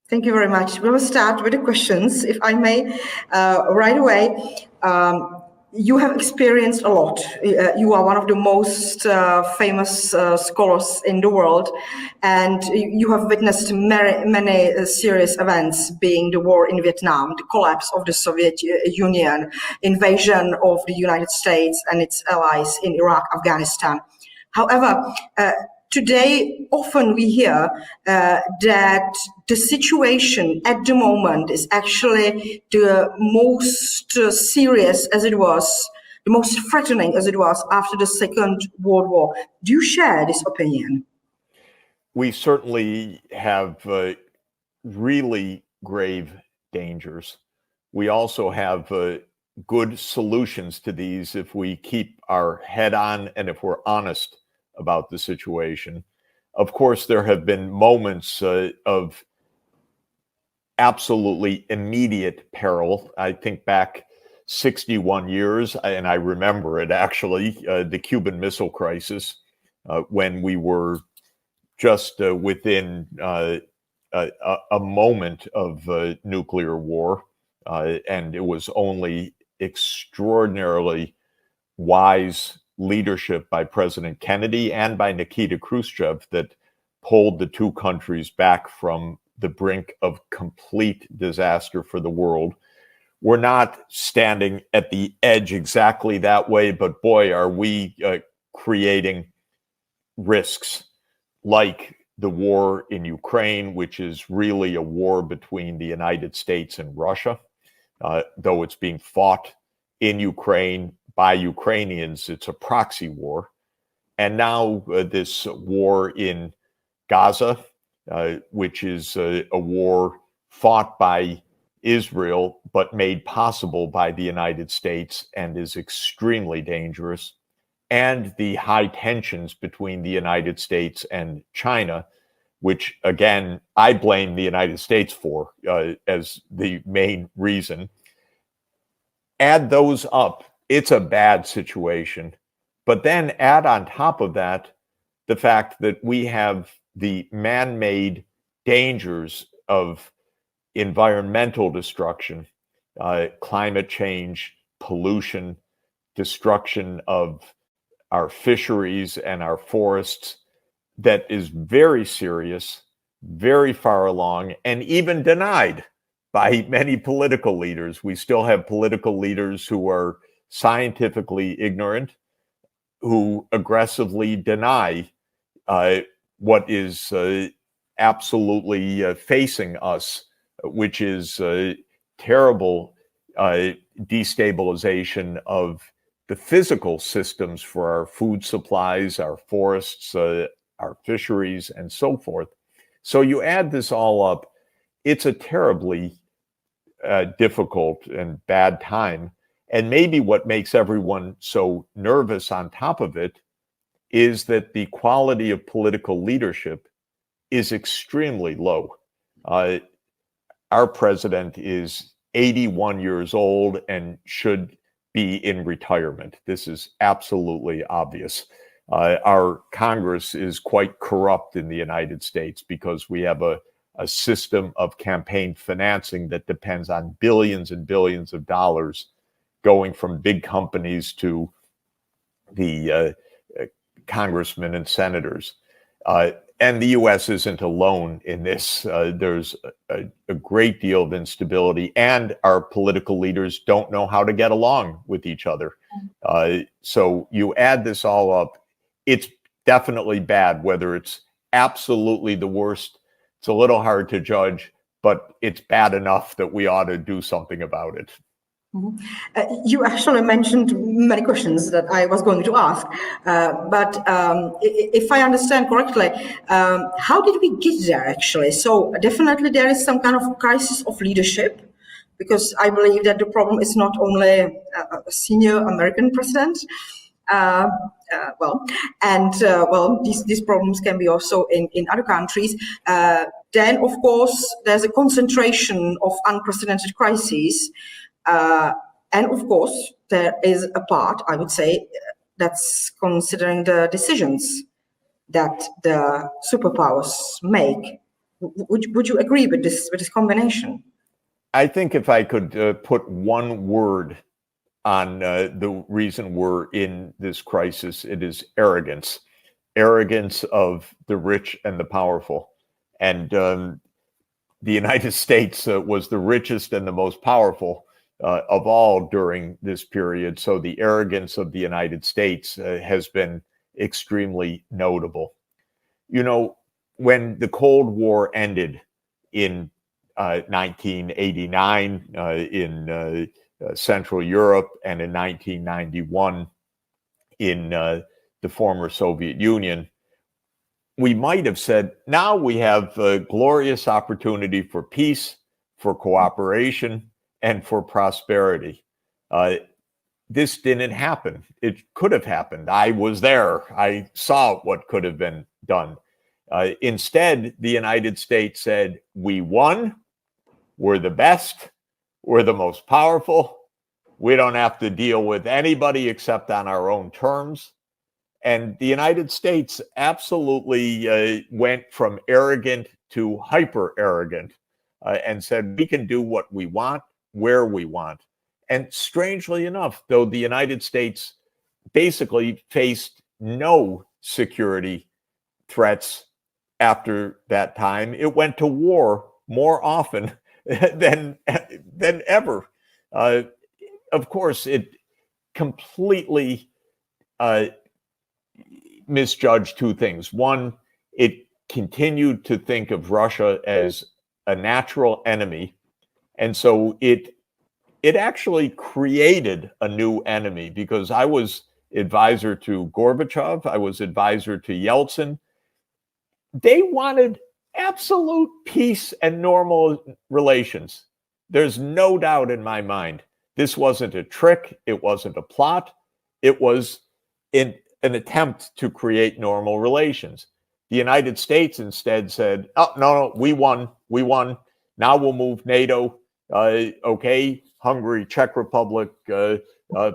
Thank you very much. We will start with the questions, if I may, right away. You have experienced a lot. You are one of the most famous scholars in the world, and you have witnessed many serious events, being the war in Vietnam, the collapse of the Soviet Union, invasion of the United States and its allies in Iraq, Afghanistan. However, today, often we hear that the situation at the moment is actually the most serious as it was, the most threatening as it was after the Second World War. Do you share this opinion? We certainly have really grave dangers. We also have good solutions to these if we keep our head on and if we're honest about the situation. Of course, there have been moments of absolutely immediate peril. I think back 61 years, and I remember it actually, the Cuban Missile Crisis, when we were just within a moment of nuclear war, and it was only extraordinarily wise leadership by President Kennedy and by Nikita Khrushchev that pulled the two countries back from the brink of complete disaster for the world. We're not standing at the edge exactly that way, but boy, are we creating risks like the war in Ukraine, which is really a war between the United States and Russia. Though it's being fought in Ukraine by Ukrainians, it's a proxy war. And now this war in Gaza, which is a war fought by Israel, but made possible by the United States and is extremely dangerous. And the high tensions between the United States and China, which, again, I blame the United States for as the main reason. Add those up, it's a bad situation. But then add on top of that the fact that we have the man-made dangers of environmental destruction, climate change, pollution, destruction of our fisheries and our forests, that is very serious, very far along, and even denied by many political leaders. We still have political leaders who are scientifically ignorant, who aggressively deny what is absolutely facing us, which is terrible destabilization of the physical systems for our food supplies, our forests, our fisheries, and so forth. So you add this all up, it's a terribly difficult and bad time. And maybe what makes everyone so nervous on top of it is that the quality of political leadership is extremely low. Our president is 81 years old and should be in retirement. This is absolutely obvious. Our Congress is quite corrupt in the United States because we have a system of campaign financing that depends on billions and billions of dollars going from big companies to the congressmen and senators. And the U.S. isn't alone in this. There's a great deal of instability, and our political leaders don't know how to get along with each other. So you add this all up, it's definitely bad. Whether it's absolutely the worst, it's a little hard to judge, but it's bad enough that we ought to do something about it. You actually mentioned many questions that I was going to ask, but if I understand correctly, how did we get there actually? So definitely there is some kind of crisis of leadership, because I believe that the problem is not only a senior American president, these problems can be also in other countries. Then, of course, there's a concentration of unprecedented crises. And of course, there is a part, I would say, that's considering the decisions that the superpowers make Would you agree with this combination? I think if I could put one word on the reason we're in this crisis, it is arrogance. Arrogance of the rich and the powerful. And the United States was the richest and the most powerful of all during this period. So the arrogance of the United States has been extremely notable. You know, when the Cold War ended in 1989 in Central Europe, and in 1991 in the former Soviet Union, we might have said, now we have a glorious opportunity for peace, for cooperation, and for prosperity. This didn't happen. It could have happened. I was there. I saw what could have been done. Instead, the United States said, we won, we're the best, we're the most powerful, we don't have to deal with anybody except on our own terms. And the United States absolutely went from arrogant to hyper arrogant and said, we can do what we want, where we want. And strangely enough, though the United States basically faced no security threats after that time, it went to war more often than ever. Of course, it completely misjudged two things. One, it continued to think of Russia as a natural enemy, and so it actually created a new enemy, because I was advisor to Gorbachev, I was advisor to Yeltsin. They wanted absolute peace and normal relations. There's no doubt in my mind. This wasn't a trick. It wasn't a plot. It was an attempt to create normal relations. The United States instead said, oh, no, we won. We won. Now we'll move NATO. Okay, Hungary, Czech Republic,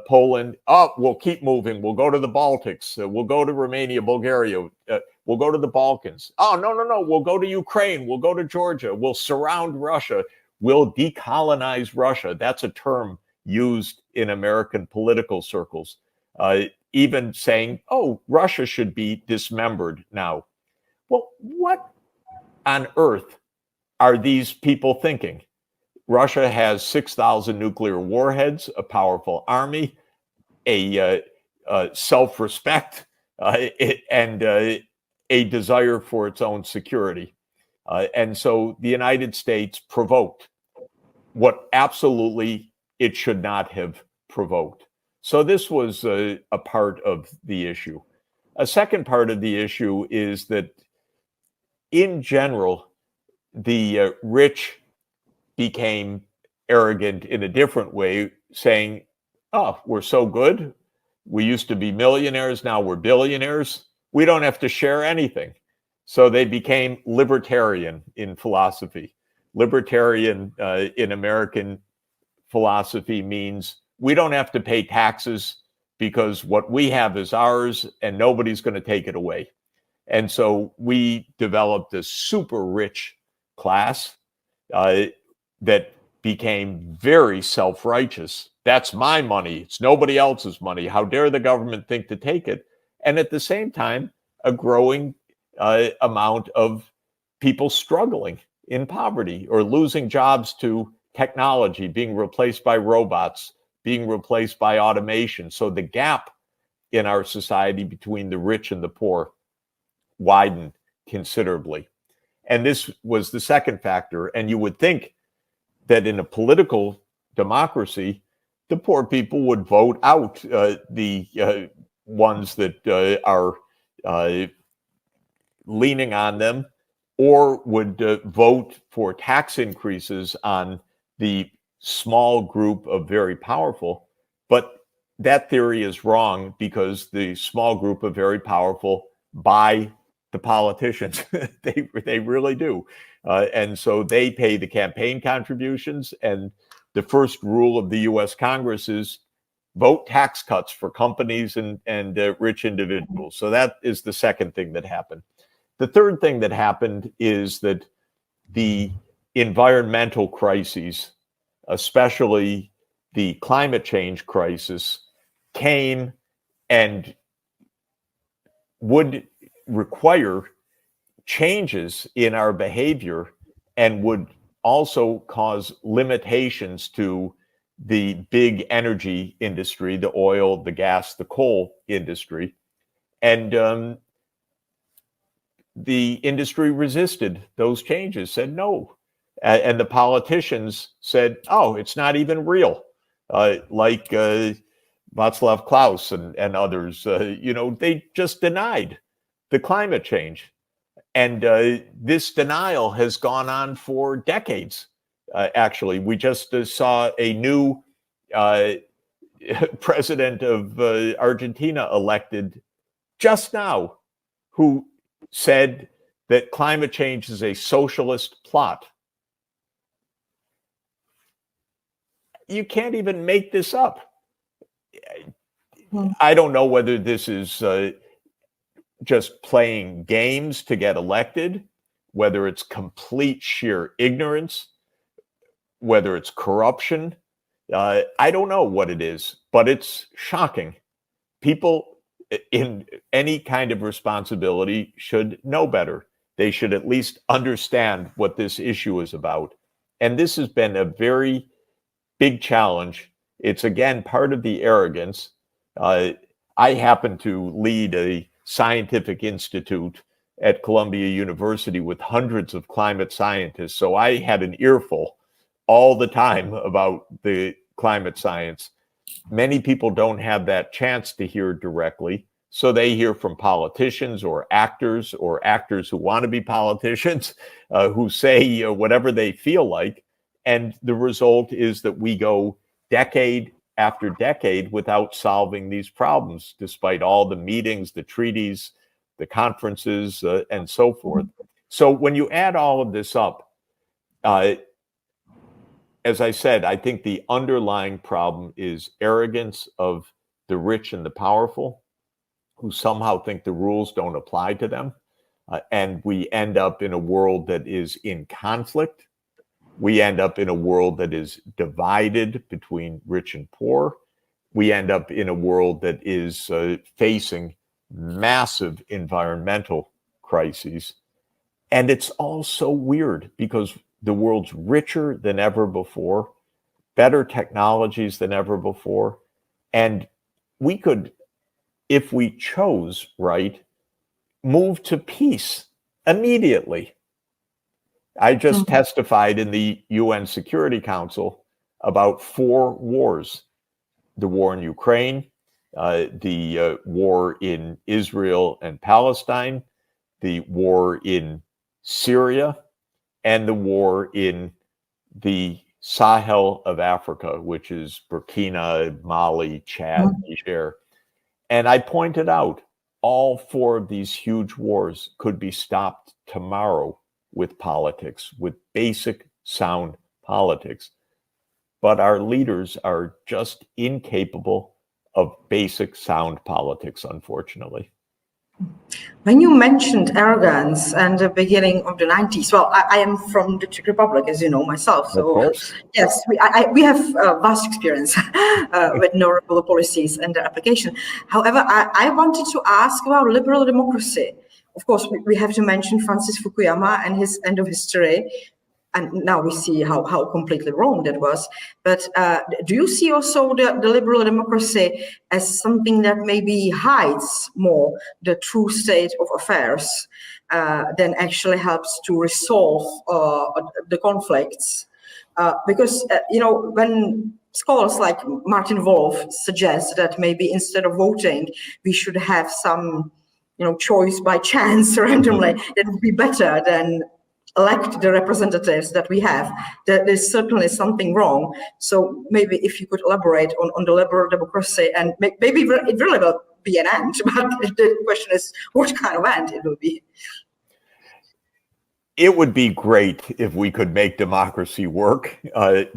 Poland. Oh, we'll keep moving. We'll go to the Baltics. We'll go to Romania, Bulgaria. We'll go to the Balkans. Oh, no. We'll go to Ukraine. We'll go to Georgia. We'll surround Russia. We'll decolonize Russia. That's a term used in American political circles. Even saying, oh, Russia should be dismembered now. Well, what on earth are these people thinking? Russia has 6,000 nuclear warheads, a powerful army, a self-respect, and a desire for its own security. And so the United States provoked what absolutely it should not have provoked. So this was a part of the issue. A second part of the issue is that, in general, the rich became arrogant in a different way, saying, oh, we're so good. We used to be millionaires. Now we're billionaires. We don't have to share anything. So they became libertarian in philosophy. Libertarian in American philosophy means we don't have to pay taxes because what we have is ours and nobody's going to take it away. And so we developed a super rich class that became very self-righteous. That's my money. It's nobody else's money. How dare the government think to take it? And at the same time, a growing amount of people struggling in poverty or losing jobs to technology, being replaced by robots, being replaced by automation. So the gap in our society between the rich and the poor widened considerably. And this was the second factor. And you would think that in a political democracy, the poor people would vote out the ones that are leaning on them, or would vote for tax increases on the small group of very powerful. But that theory is wrong, because the small group of very powerful buy the politicians. They really do. And so they pay the campaign contributions. And the first rule of the US Congress is vote tax cuts for companies and rich individuals. So that is the second thing that happened. The third thing that happened is that the environmental crises, especially the climate change crisis, came and would require changes in our behavior and would also cause limitations to the big energy industry, the oil, the gas, the coal industry. And the industry resisted those changes, said no. And the politicians said, oh, it's not even real. Like Václav Klaus and others, they just denied the climate change. And this denial has gone on for decades. Actually, we just saw a new president of Argentina elected just now, who said that climate change is a socialist plot. You can't even make this up. I don't know whether this is just playing games to get elected, whether it's complete sheer ignorance, whether it's corruption. I don't know what it is, but it's shocking. People in any kind of responsibility should know better. They should at least understand what this issue is about. And this has been a very big challenge. It's, again, part of the arrogance. I happen to lead a scientific institute at Columbia University with hundreds of climate scientists. So I had an earful all the time about the climate science. Many people don't have that chance to hear directly. So they hear from politicians or actors who want to be politicians, who say whatever they feel like. And the result is that we go decade after decade without solving these problems, despite all the meetings, the treaties, the conferences, and so forth. So when you add all of this up, as I said, I think the underlying problem is arrogance of the rich and the powerful, who somehow think the rules don't apply to them. And we end up in a world that is in conflict. We end up in a world that is divided between rich and poor. We end up in a world that is facing massive environmental crises. And it's all so weird because the world's richer than ever before, better technologies than ever before. And we could, if we chose right, move to peace immediately. I just testified in the UN Security Council about 4 wars: the war in Ukraine, the war in Israel and Palestine, the war in Syria, and the war in the Sahel of Africa, which is Burkina, Mali, Chad, Niger. And I pointed out all 4 of these huge wars could be stopped tomorrow with politics, with basic sound politics. But our leaders are just incapable of basic sound politics, unfortunately. When you mentioned arrogance and the beginning of the 90s, well, I am from the Czech Republic, as you know, myself. So, of course. Yes, we have vast experience with neoliberal policies and their application. However, I wanted to ask about liberal democracy. Of course, we have to mention Francis Fukuyama and his end of history. And now we see how completely wrong that was. But do you see also the liberal democracy as something that maybe hides more the true state of affairs than actually helps to resolve the conflicts? Because, when scholars like Martin Wolf suggest that maybe instead of voting, we should have some, choice by chance randomly, that would be better than elect the representatives that we have. There's certainly something wrong. So maybe if you could elaborate on the liberal democracy, and maybe it really will be an end, but the question is what kind of end it will be. It would be great if we could make democracy work,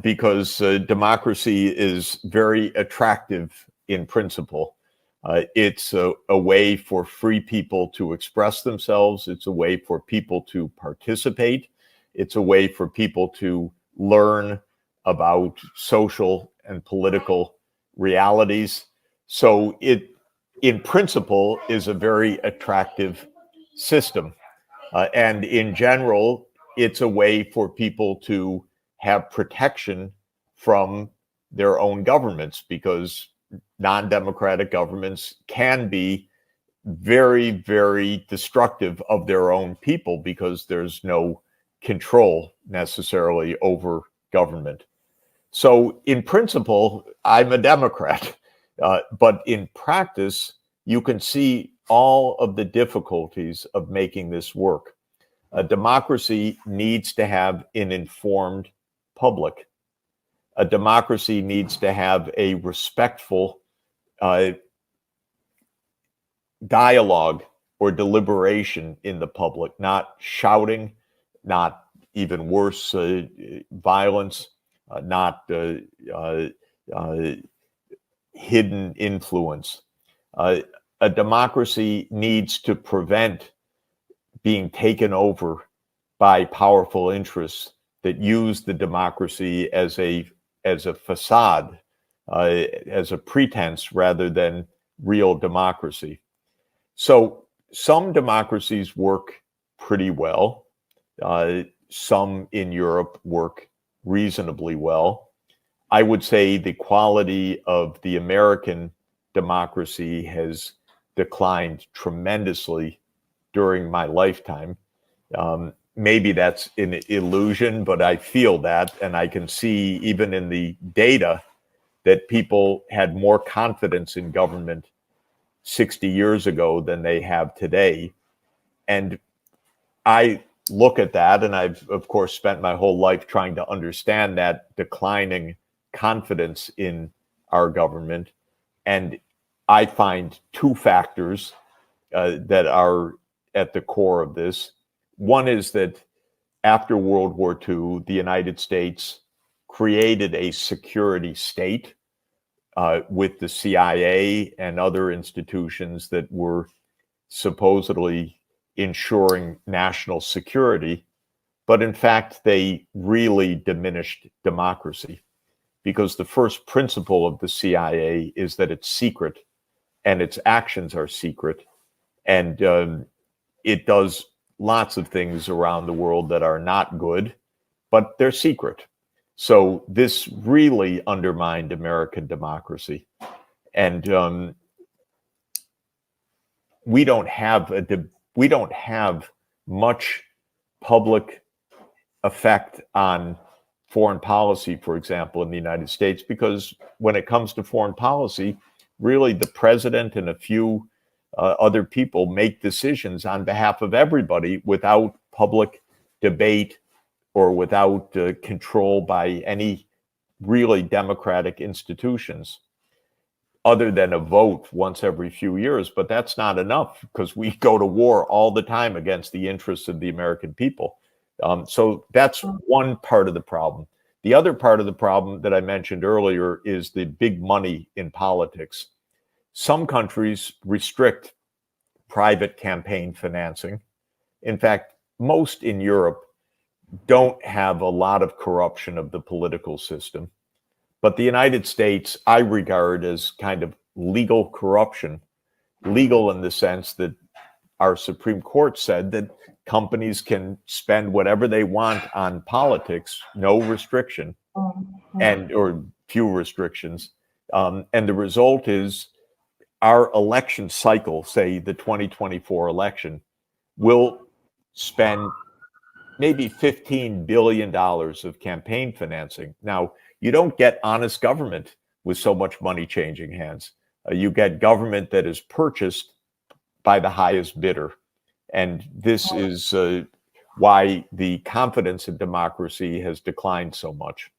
because democracy is very attractive in principle. It's a way for free people to express themselves. It's a way for people to participate. It's a way for people to learn about social and political realities. So it, in principle, is a very attractive system. And in general, it's a way for people to have protection from their own governments, because non-democratic governments can be very, very destructive of their own people because there's no control necessarily over government. So in principle, I'm a Democrat, but in practice, you can see all of the difficulties of making this work. A democracy needs to have an informed public. A democracy needs to have a respectful dialogue or deliberation in the public, not shouting, not even worse, violence, not hidden influence. A democracy needs to prevent being taken over by powerful interests that use the democracy as a facade, as a pretense rather than real democracy. So some democracies work pretty well. Some in Europe work reasonably well. I would say the quality of the American democracy has declined tremendously during my lifetime. Maybe that's an illusion, but I feel that, and I can see even in the data that people had more confidence in government 60 years ago than they have today. And I look at that, and I've, of course, spent my whole life trying to understand that declining confidence in our government. And I find two factors that are at the core of this. One is that after World War II, the United States created a security state with the CIA and other institutions that were supposedly ensuring national security. But in fact, they really diminished democracy, because the first principle of the CIA is that it's secret and its actions are secret. And it does lots of things around the world that are not good, but they're secret. So this really undermined American democracy. And we don't have much public effect on foreign policy, for example, in the United States, because when it comes to foreign policy, really the president and a few other people make decisions on behalf of everybody without public debate or without control by any really democratic institutions, other than a vote once every few years. But that's not enough, because we go to war all the time against the interests of the American people. So that's one part of the problem. The other part of the problem that I mentioned earlier is the big money in politics. Some countries restrict private campaign financing. In fact, most in Europe don't have a lot of corruption of the political system. But the United States, I regard as kind of legal corruption, legal in the sense that our Supreme Court said that companies can spend whatever they want on politics, no restriction, or few restrictions. And the result is our election cycle, say the 2024 election, will spend maybe $15 billion of campaign financing. Now, you don't get honest government with so much money changing hands. You get government that is purchased by the highest bidder. And this is why the confidence in democracy has declined so much.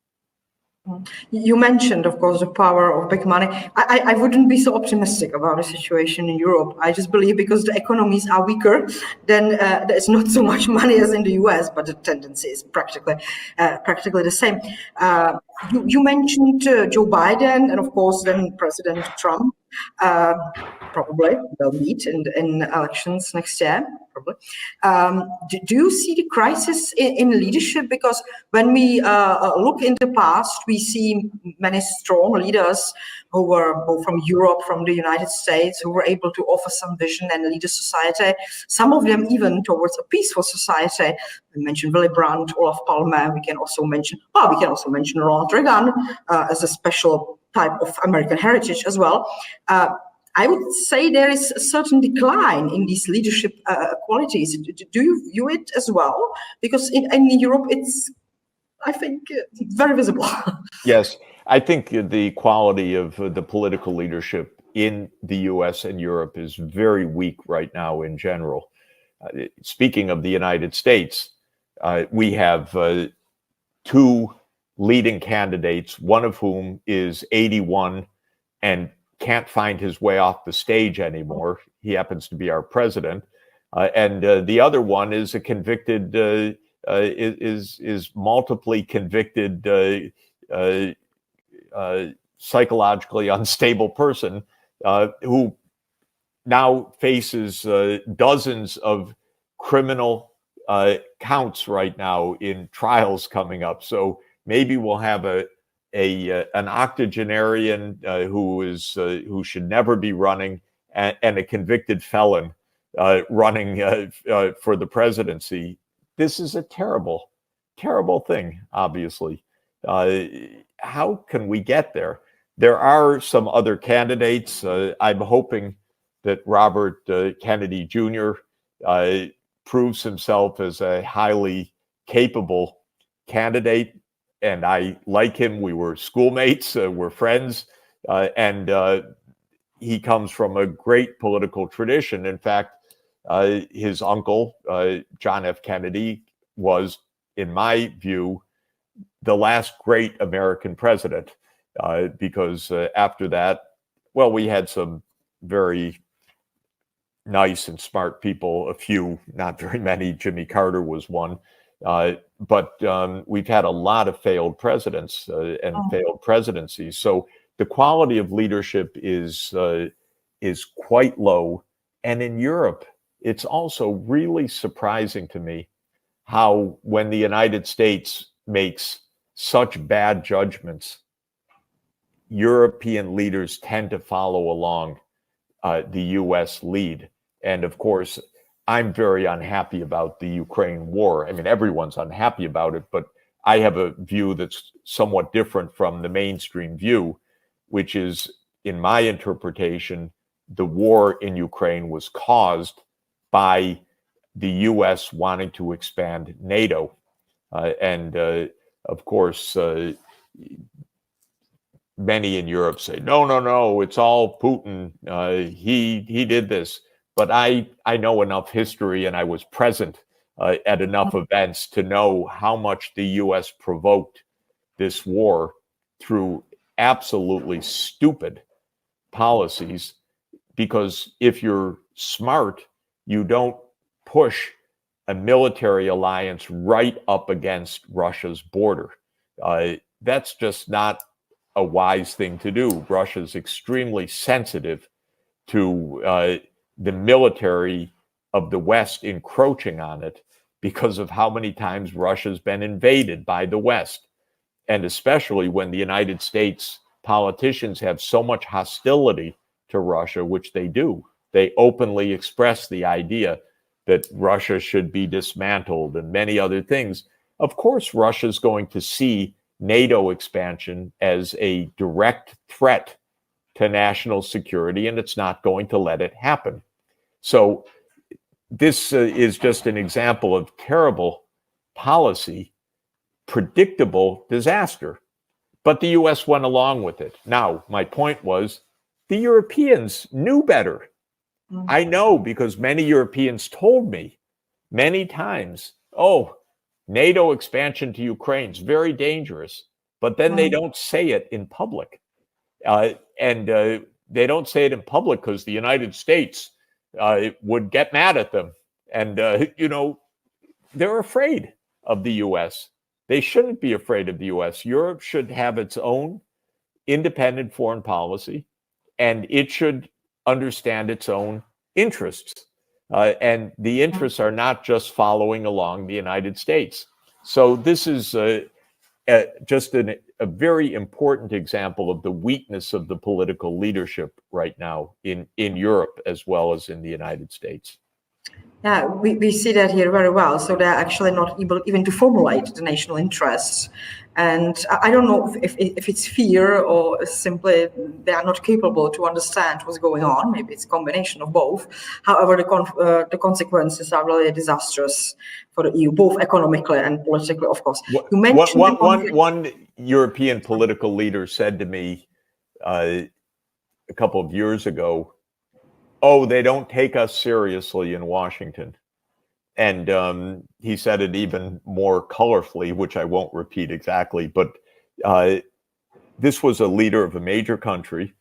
You mentioned, of course, the power of big money. I wouldn't be so optimistic about the situation in Europe. I just believe because the economies are weaker, then there's not so much money as in the US, but the tendency is practically the same. You mentioned Joe Biden and, of course, then President Trump. probably they'll meet in elections next year, probably. Do you see the crisis in leadership? Because when we look in the past, we see many strong leaders who were both from Europe, from the United States, who were able to offer some vision and lead a society. Some of them even towards a peaceful society. We mentioned Willy Brandt, Olof Palme. We can also mention Ronald Reagan as a special type of American heritage as well. I would say there is a certain decline in these leadership qualities. Do you view it as well? Because in Europe, it's, I think, very visible. Yes, I think the quality of the political leadership in the US and Europe is very weak right now in general. Speaking of the United States, we have two leading candidates, one of whom is 81 and can't find his way off the stage anymore. He happens to be our president. And the other one is a convicted, is multiply convicted, psychologically unstable person who now faces dozens of criminal counts right now in trials coming up. So maybe we'll have an octogenarian who should never be running, and a convicted felon running for the presidency. This is a terrible, terrible thing, obviously. How can we get there? There are some other candidates. I'm hoping that Robert Kennedy Jr. Proves himself as a highly capable candidate, and I like him. We were schoolmates, we're friends, and he comes from a great political tradition. In fact, his uncle, John F. Kennedy, was, in my view, the last great American president, because after that, well, we had some very nice and smart people, a few, not very many. Jimmy Carter was one. But we've had a lot of failed presidents and failed presidencies. So the quality of leadership is quite low. And in Europe, it's also really surprising to me how, when the United States makes such bad judgments, European leaders tend to follow along the US lead. And of course, I'm very unhappy about the Ukraine war. I mean, everyone's unhappy about it, but I have a view that's somewhat different from the mainstream view, which is, in my interpretation, the war in Ukraine was caused by the US wanting to expand NATO. And of course, many in Europe say, no, it's all Putin. He did this. But I know enough history, and I was present at enough events to know how much the US provoked this war through absolutely stupid policies. Because if you're smart, you don't push a military alliance right up against Russia's border. That's just not a wise thing to do. Russia's extremely sensitive to the military of the West encroaching on it because of how many times Russia's been invaded by the West. And especially when the United States politicians have so much hostility to Russia, which they do. They openly express the idea that Russia should be dismantled and many other things. Of course, Russia's going to see NATO expansion as a direct threat to national security, and it's not going to let it happen. So this is just an example of terrible policy, predictable disaster. But the US went along with it. Now, my point was, the Europeans knew better. I know, because many Europeans told me many times, oh, NATO expansion to Ukraine is very dangerous. But then they don't say it in public. And they don't say it in public because the United States would get mad at them. And, they're afraid of the US. They shouldn't be afraid of the US. Europe should have its own independent foreign policy, and it should understand its own interests. And the interests are not just following along the United States. So this is just a very important example of the weakness of the political leadership right now in Europe as well as in the United States. Yeah, we see that here very well. So they're actually not able even to formulate the national interests. And I don't know if it's fear or simply they are not capable to understand what's going on. Maybe it's a combination of both. However, the consequences are really disastrous for the EU, both economically and politically, of course. You mentioned one European political leader said to me a couple of years ago, "Oh, they don't take us seriously in Washington." And he said it even more colorfully, which I won't repeat exactly, but this was a leader of a major country.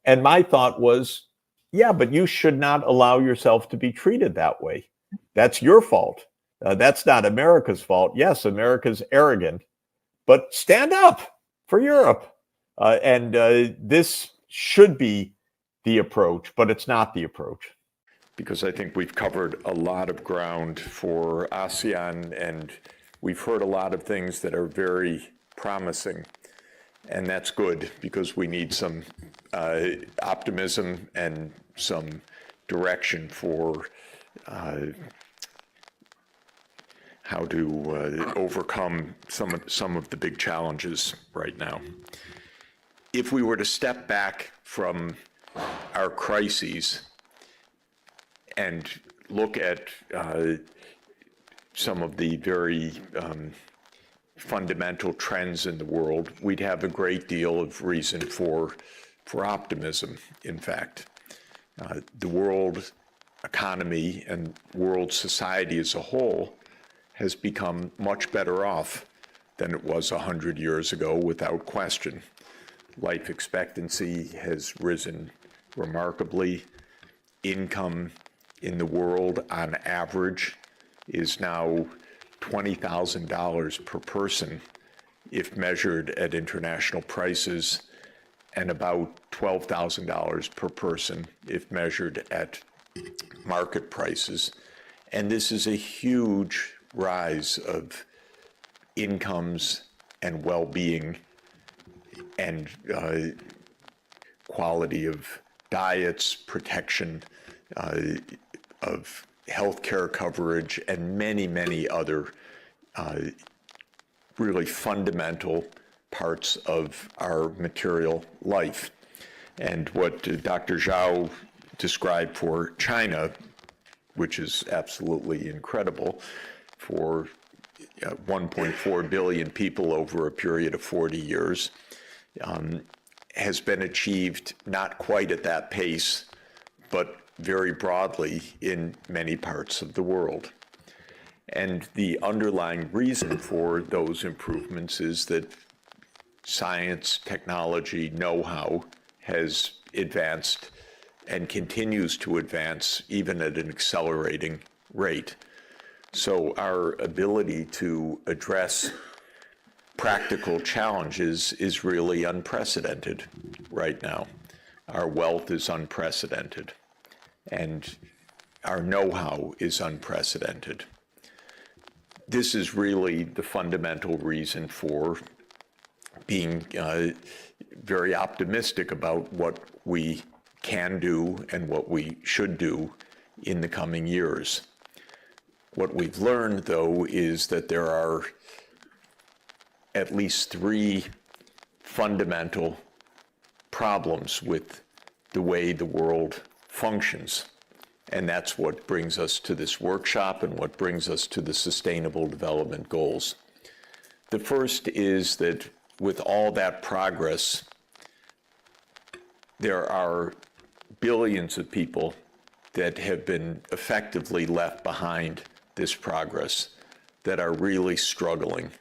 And my thought was, yeah, but you should not allow yourself to be treated that way. That's your fault. That's not America's fault. Yes, America's arrogant, but stand up for Europe. And this should be the approach, but it's not the approach. Because I think we've covered a lot of ground for ASEAN, and we've heard a lot of things that are very promising. And that's good, because we need some optimism and some direction for how to overcome some of the big challenges right now. If we were to step back from our crises and look at some of the very fundamental trends in the world, we'd have a great deal of reason for optimism, in fact. The world economy and world society as a whole has become much better off than it was 100 years ago, without question. Life expectancy has risen remarkably. Income in the world, on average, is now $20,000 per person if measured at international prices, and about $12,000 per person if measured at market prices. And this is a huge rise of incomes and well-being and quality of diets, protection of healthcare coverage, and many, many other really fundamental parts of our material life. And what Dr. Zhao described for China, which is absolutely incredible, for 1.4 billion people over a period of 40 years, has been achieved not quite at that pace, but very broadly in many parts of the world. And the underlying reason for those improvements is that science, technology, know-how has advanced and continues to advance even at an accelerating rate. So our ability to address practical challenges is really unprecedented right now. Our wealth is unprecedented, and our know-how is unprecedented. This is really the fundamental reason for being very optimistic about what we can do and what we should do in the coming years. What we've learned, though, is that there are at least three fundamental problems with the way the world functions. And that's what brings us to this workshop and what brings us to the Sustainable Development Goals. The first is that with all that progress, there are billions of people that have been effectively left behind this progress, that are really struggling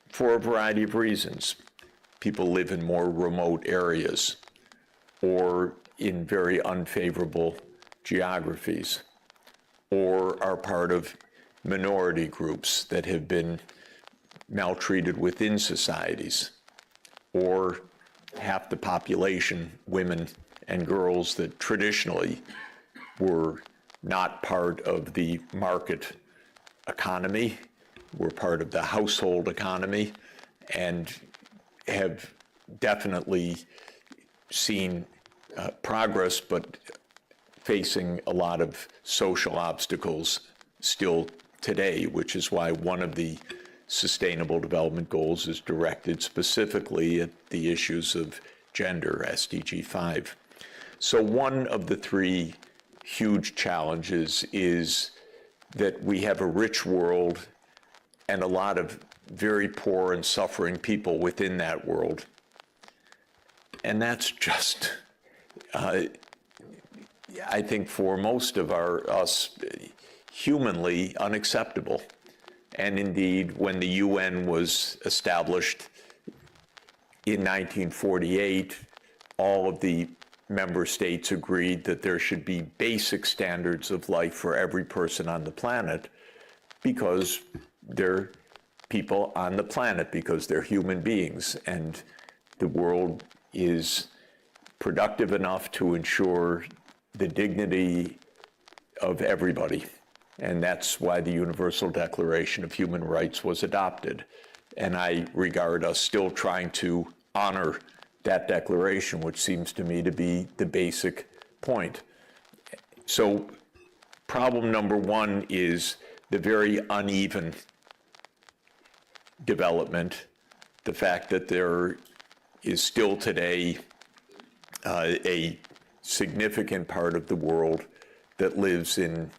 for a variety of reasons. People live in more remote areas or in very unfavorable geographies, or are part of minority groups that have been maltreated within societies, or half the population, women and girls that traditionally were not part of the market economy, were part of the household economy, and have definitely seen progress, but facing a lot of social obstacles still today, which is why one of the Sustainable Development Goals is directed specifically at the issues of gender, SDG 5. So one of the three huge challenges is that we have a rich world and a lot of very poor and suffering people within that world. And that's just, I think for most of us, humanly unacceptable. And indeed, when the UN was established in 1948, all of the member states agreed that there should be basic standards of life for every person on the planet, because they're people on the planet, because they're human beings, and the world is productive enough to ensure the dignity of everybody. And that's why the Universal Declaration of Human Rights was adopted. And I regard us still trying to honor that declaration, which seems to me to be the basic point. So problem number one is the very uneven development, the fact that there is still today a significant part of the world that lives in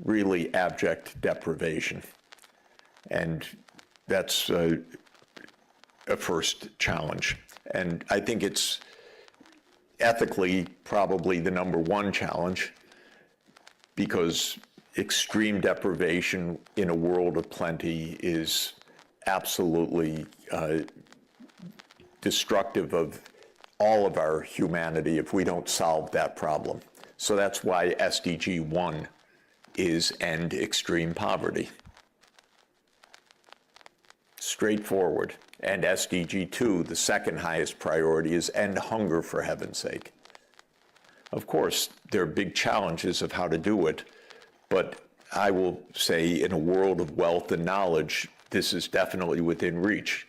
really abject deprivation. And that's a first challenge. And I think it's ethically probably the number one challenge, because extreme deprivation in a world of plenty is absolutely destructive of all of our humanity if we don't solve that problem. So that's why SDG 1 is end extreme poverty. Straightforward. And SDG 2, the second highest priority, is end hunger, for heaven's sake. Of course, there are big challenges of how to do it, but I will say in a world of wealth and knowledge, this is definitely within reach.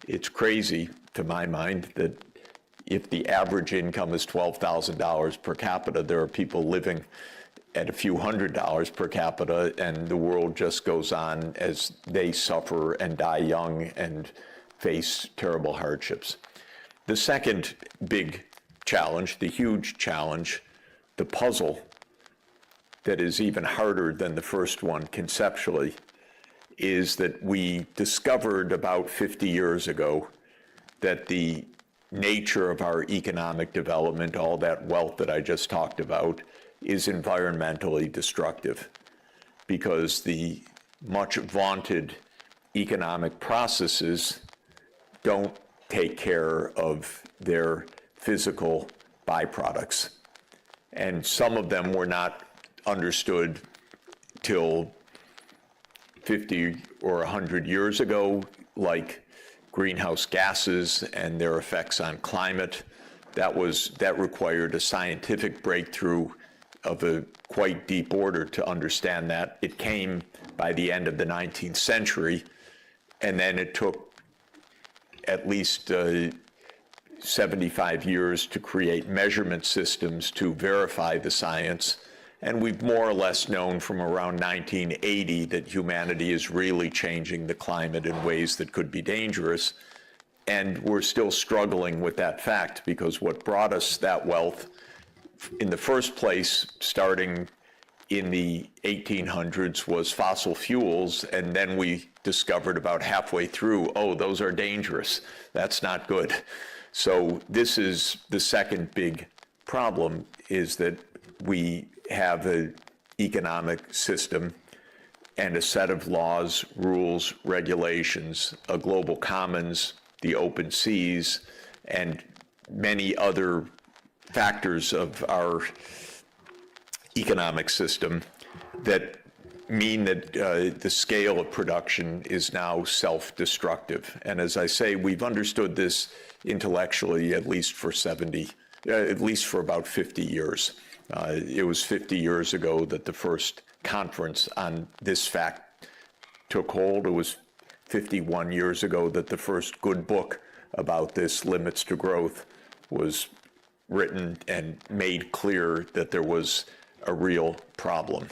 It's crazy, to my mind, that if the average income is $12,000 per capita, there are people living at a few $100s per capita, and the world just goes on as they suffer and die young and face terrible hardships. The second big challenge, the huge challenge, the puzzle that is even harder than the first one conceptually, is that we discovered about 50 years ago that the nature of our economic development, all that wealth that I just talked about, is environmentally destructive, because the much vaunted economic processes don't take care of their physical byproducts. And some of them were not understood till 50 or 100 years ago, like greenhouse gases and their effects on climate. That required a scientific breakthrough of a quite deep order to understand that. It came by the end of the 19th century, and then it took at least 75 years to create measurement systems to verify the science. And we've more or less known from around 1980 that humanity is really changing the climate in ways that could be dangerous. And we're still struggling with that fact, because what brought us that wealth in the first place, starting in the 1800s, was fossil fuels. And then we discovered about halfway through, oh, those are dangerous. That's not good. So this is the second big problem, is that we have an economic system and a set of laws, rules, regulations, a global commons, the open seas, and many other factors of our economic system that mean that the scale of production is now self-destructive. And as I say, we've understood this intellectually at least for 70 at least for about 50 years. It was 50 years ago that the first conference on this fact took hold. It was 51 years ago that the first good book about this, Limits to Growth, was written and made clear that there was a real problem.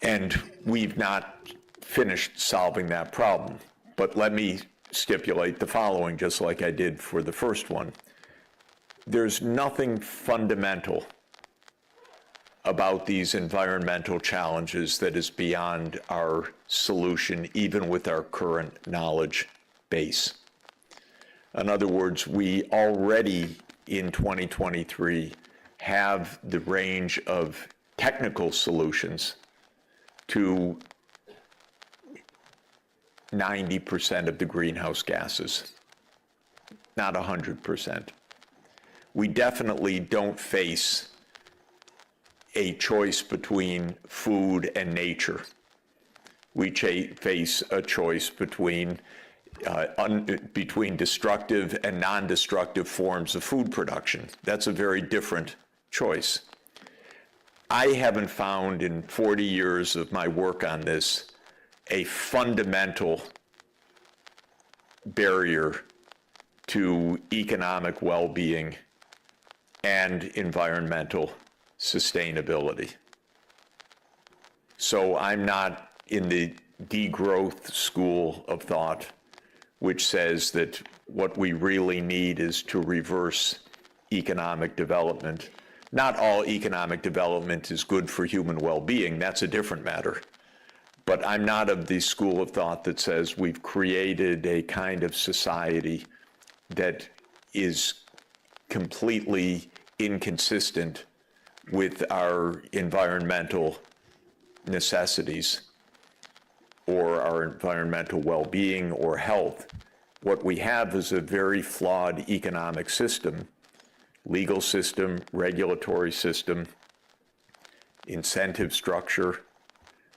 And we've not finished solving that problem. But let me stipulate the following, just like I did for the first one. There's nothing fundamental about these environmental challenges that is beyond our solution, even with our current knowledge base. In other words, we already in 2023 have the range of technical solutions to 90% of the greenhouse gases, not 100%. We definitely don't face a choice between food and nature. We face a choice between destructive and non-destructive forms of food production. That's a very different choice. I haven't found in 40 years of my work on this a fundamental barrier to economic well-being and environmental sustainability. So I'm not in the degrowth school of thought, which says that what we really need is to reverse economic development. Not all economic development is good for human well-being. That's a different matter. But I'm not of the school of thought that says we've created a kind of society that is completely inconsistent with our environmental necessities or our environmental well-being or health. What we have is a very flawed economic system, legal system, regulatory system, incentive structure,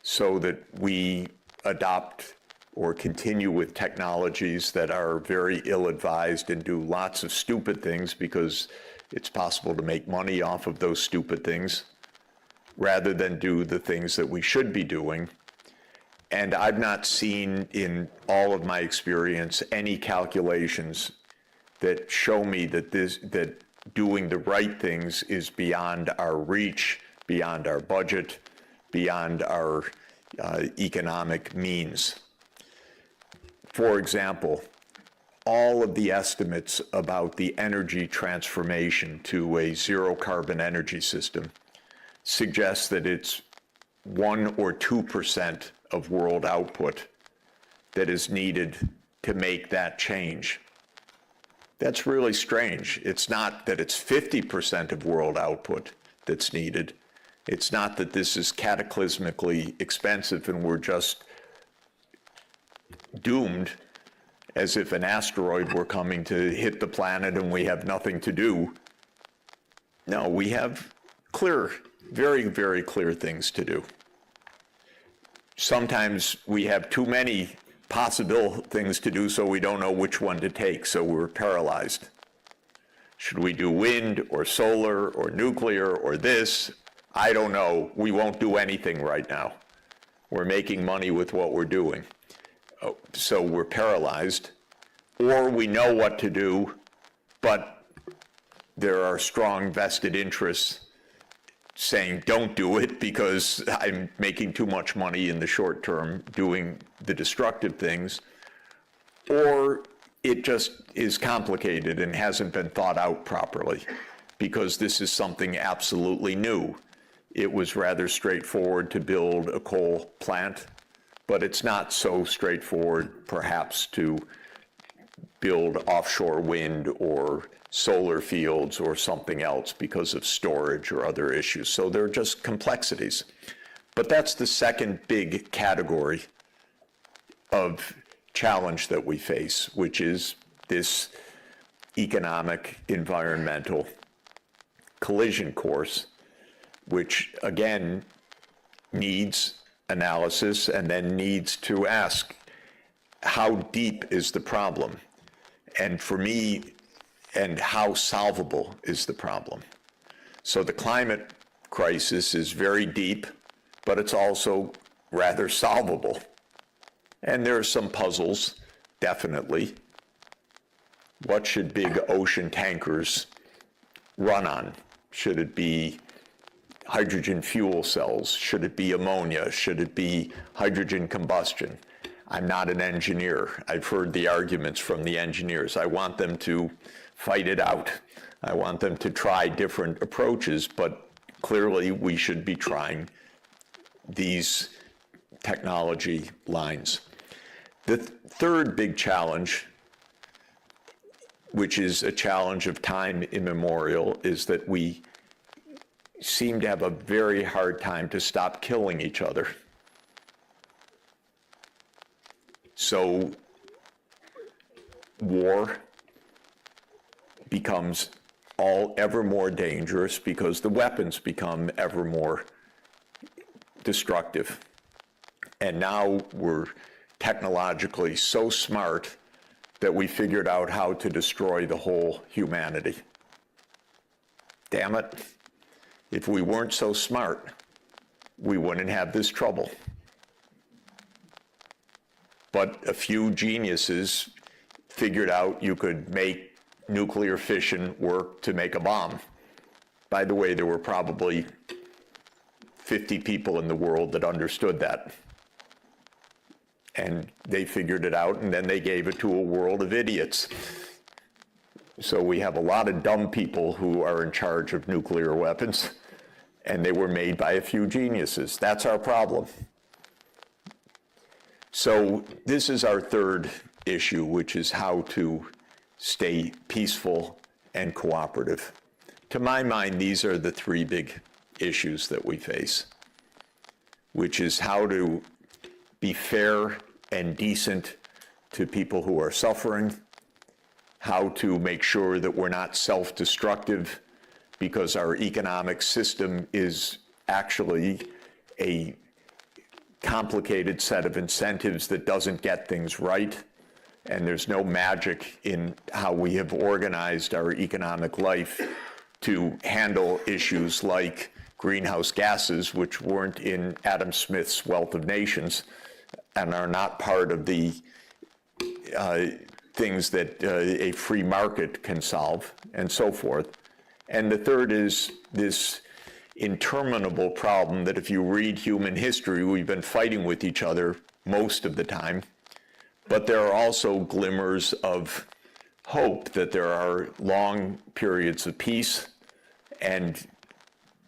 so that we adopt or continue with technologies that are very ill-advised and do lots of stupid things because it's possible to make money off of those stupid things, rather than do the things that we should be doing. And I've not seen in all of my experience any calculations that show me that doing the right things is beyond our reach, beyond our budget, beyond our economic means. For example, all of the estimates about the energy transformation to a zero carbon energy system suggest that it's 1 or 2% of world output that is needed to make that change. That's really strange. It's not that it's 50% of world output that's needed. It's not that this is cataclysmically expensive and we're just doomed as if an asteroid were coming to hit the planet and we have nothing to do. No, we have clear, very, very clear things to do. Sometimes we have too many possible things to do, so we don't know which one to take, so we're paralyzed. Should we do wind or solar or nuclear or this? I don't know. We won't do anything right now. We're making money with what we're doing. So we're paralyzed, or we know what to do, but there are strong vested interests saying don't do it because I'm making too much money in the short term doing the destructive things, or it just is complicated and hasn't been thought out properly because this is something absolutely new. It was rather straightforward to build a coal plant, but it's not so straightforward perhaps to build offshore wind or solar fields or something else because of storage or other issues. So there are just complexities. But that's the second big category of challenge that we face, which is this economic environmental collision course, which again needs analysis and then needs to ask, how deep is the problem? And for me, and how solvable is the problem. So the climate crisis is very deep, but it's also rather solvable. And there are some puzzles, definitely. What should big ocean tankers run on? Should it be hydrogen fuel cells? Should it be ammonia? Should it be hydrogen combustion? I'm not an engineer. I've heard the arguments from the engineers. I want them to fight it out. I want them to try different approaches, but clearly we should be trying these technology lines. The third big challenge, which is a challenge of time immemorial, is that we seem to have a very hard time to stop killing each other. So war becomes ever more dangerous because the weapons become ever more destructive. And now we're technologically so smart that we figured out how to destroy the whole humanity. Damn it. If we weren't so smart, we wouldn't have this trouble. But a few geniuses figured out you could make nuclear fission work to make a bomb. By the way, there were probably 50 people in the world that understood that. And they figured it out, and then they gave it to a world of idiots. So we have a lot of dumb people who are in charge of nuclear weapons, and they were made by a few geniuses. That's our problem. So this is our third issue, which is how to stay peaceful and cooperative. To my mind, these are the three big issues that we face, which is how to be fair and decent to people who are suffering, how to make sure that we're not self-destructive because our economic system is actually a complicated set of incentives that doesn't get things right, and there's no magic in how we have organized our economic life to handle issues like greenhouse gases, which weren't in Adam Smith's Wealth of Nations and are not part of the things that a free market can solve, and so forth. And the third is this interminable problem that if you read human history, we've been fighting with each other most of the time, but there are also glimmers of hope that there are long periods of peace, and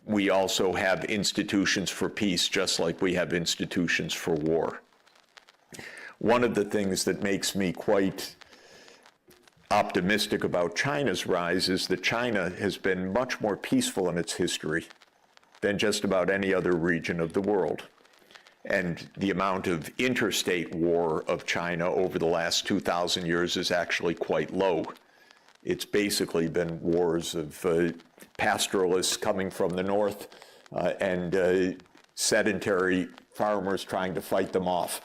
we also have institutions for peace just like we have institutions for war. One of the things that makes me quite optimistic about China's rise is that China has been much more peaceful in its history than just about any other region of the world. And the amount of interstate war of China over the last 2,000 years is actually quite low. It's basically been wars of pastoralists coming from the north and sedentary farmers trying to fight them off.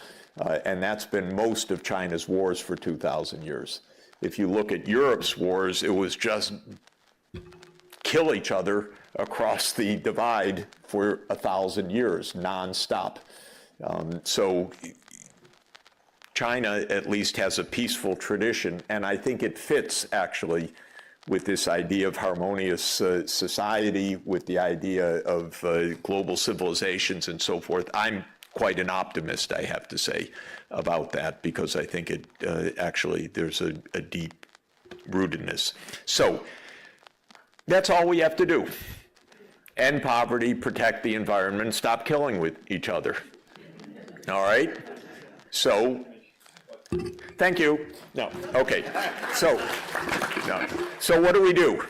And that's been most of China's wars for 2,000 years. If you look at Europe's wars, it was just kill each other across the divide for 1,000 years, nonstop. So China at least has a peaceful tradition, and I think it fits actually with this idea of harmonious society, with the idea of global civilizations and so forth. I'm quite an optimist, I have to say, about that, because I think it actually there's a deep rootedness. So that's all we have to do. End poverty, protect the environment, stop killing with each other. All right? So, thank you. No, okay. So what do we do?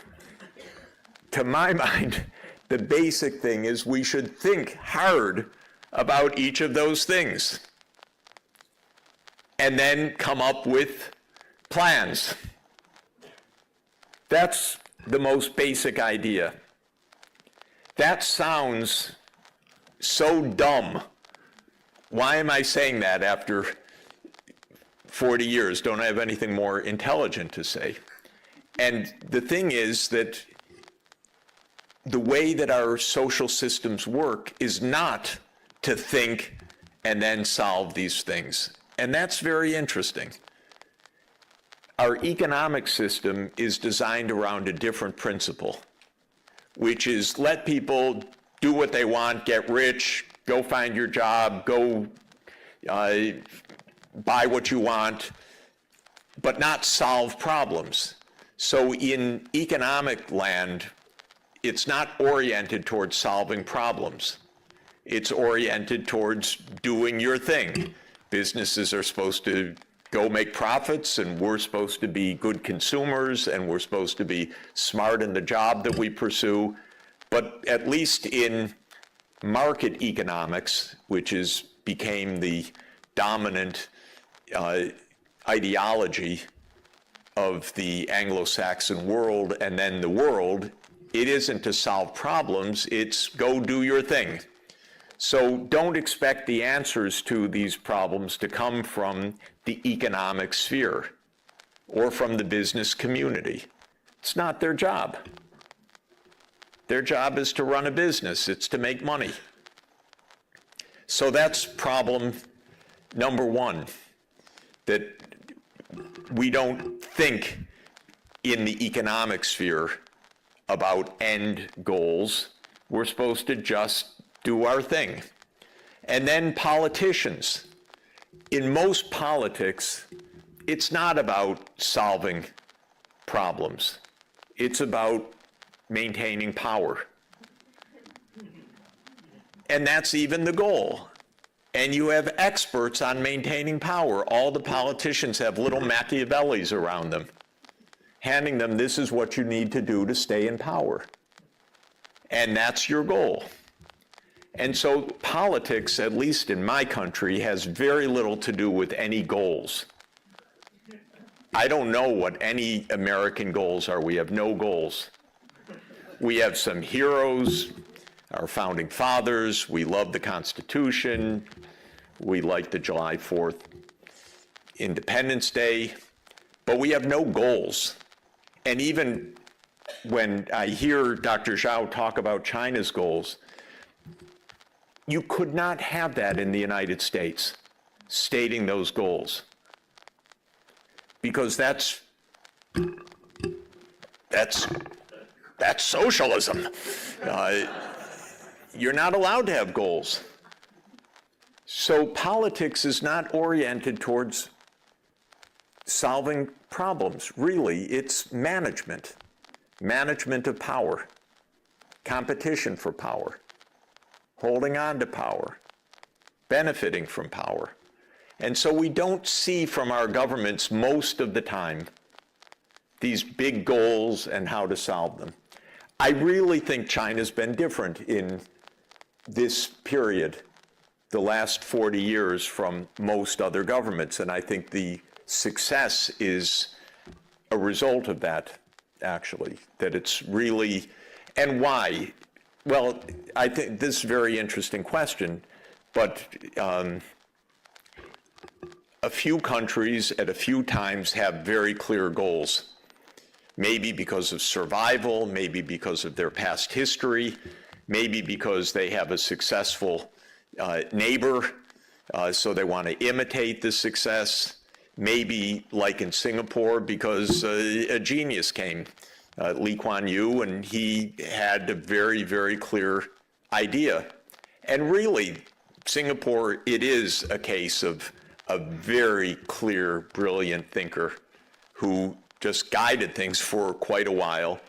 To my mind, the basic thing is we should think hard about each of those things and then come up with plans. That's the most basic idea. That sounds so dumb. Why am I saying that after 40 years? Don't I have anything more intelligent to say? And the thing is that the way that our social systems work is not to think and then solve these things. And that's very interesting. Our economic system is designed around a different principle, which is let people do what they want, get rich, go find your job, go buy what you want, but not solve problems. So in economic land, it's not oriented towards solving problems. It's oriented towards doing your thing. Businesses are supposed to go make profits, and we're supposed to be good consumers, and we're supposed to be smart in the job that we pursue. But at least in market economics, which became the dominant ideology of the Anglo-Saxon world and then the world, it isn't to solve problems, it's go do your thing. So don't expect the answers to these problems to come from the economic sphere or from the business community. It's not their job. Their job is to run a business, it's to make money. So that's problem number one, that we don't think in the economic sphere about end goals. We're supposed to just do our thing. And then politicians. In most politics, it's not about solving problems. It's about maintaining power. And that's even the goal. And you have experts on maintaining power. All the politicians have little Machiavellis around them, handing them, this is what you need to do to stay in power. And that's your goal. And so politics, at least in my country, has very little to do with any goals. I don't know what any American goals are. We have no goals. We have some heroes, our founding fathers. We love the Constitution. We like the July 4th Independence Day. But we have no goals. And even when I hear Dr. Zhao talk about China's goals, you could not have that in the United States, stating those goals. Because that's socialism. You're not allowed to have goals. So politics is not oriented towards solving problems, really. It's management of power, competition for power, holding on to power, benefiting from power. And so we don't see from our governments most of the time these big goals and how to solve them. I really think China's been different in this period, the last 40 years, from most other governments. And I think the success is a result of that, actually, that it's really, and why? Well, I think this is a very interesting question, but a few countries at a few times have very clear goals. Maybe because of survival, maybe because of their past history, maybe because they have a successful neighbor, so they want to imitate the success. Maybe, like in Singapore, because a genius came, Lee Kuan Yew, and he had a very, very clear idea. And really, Singapore, it is a case of a very clear, brilliant thinker who just guided things for quite a while,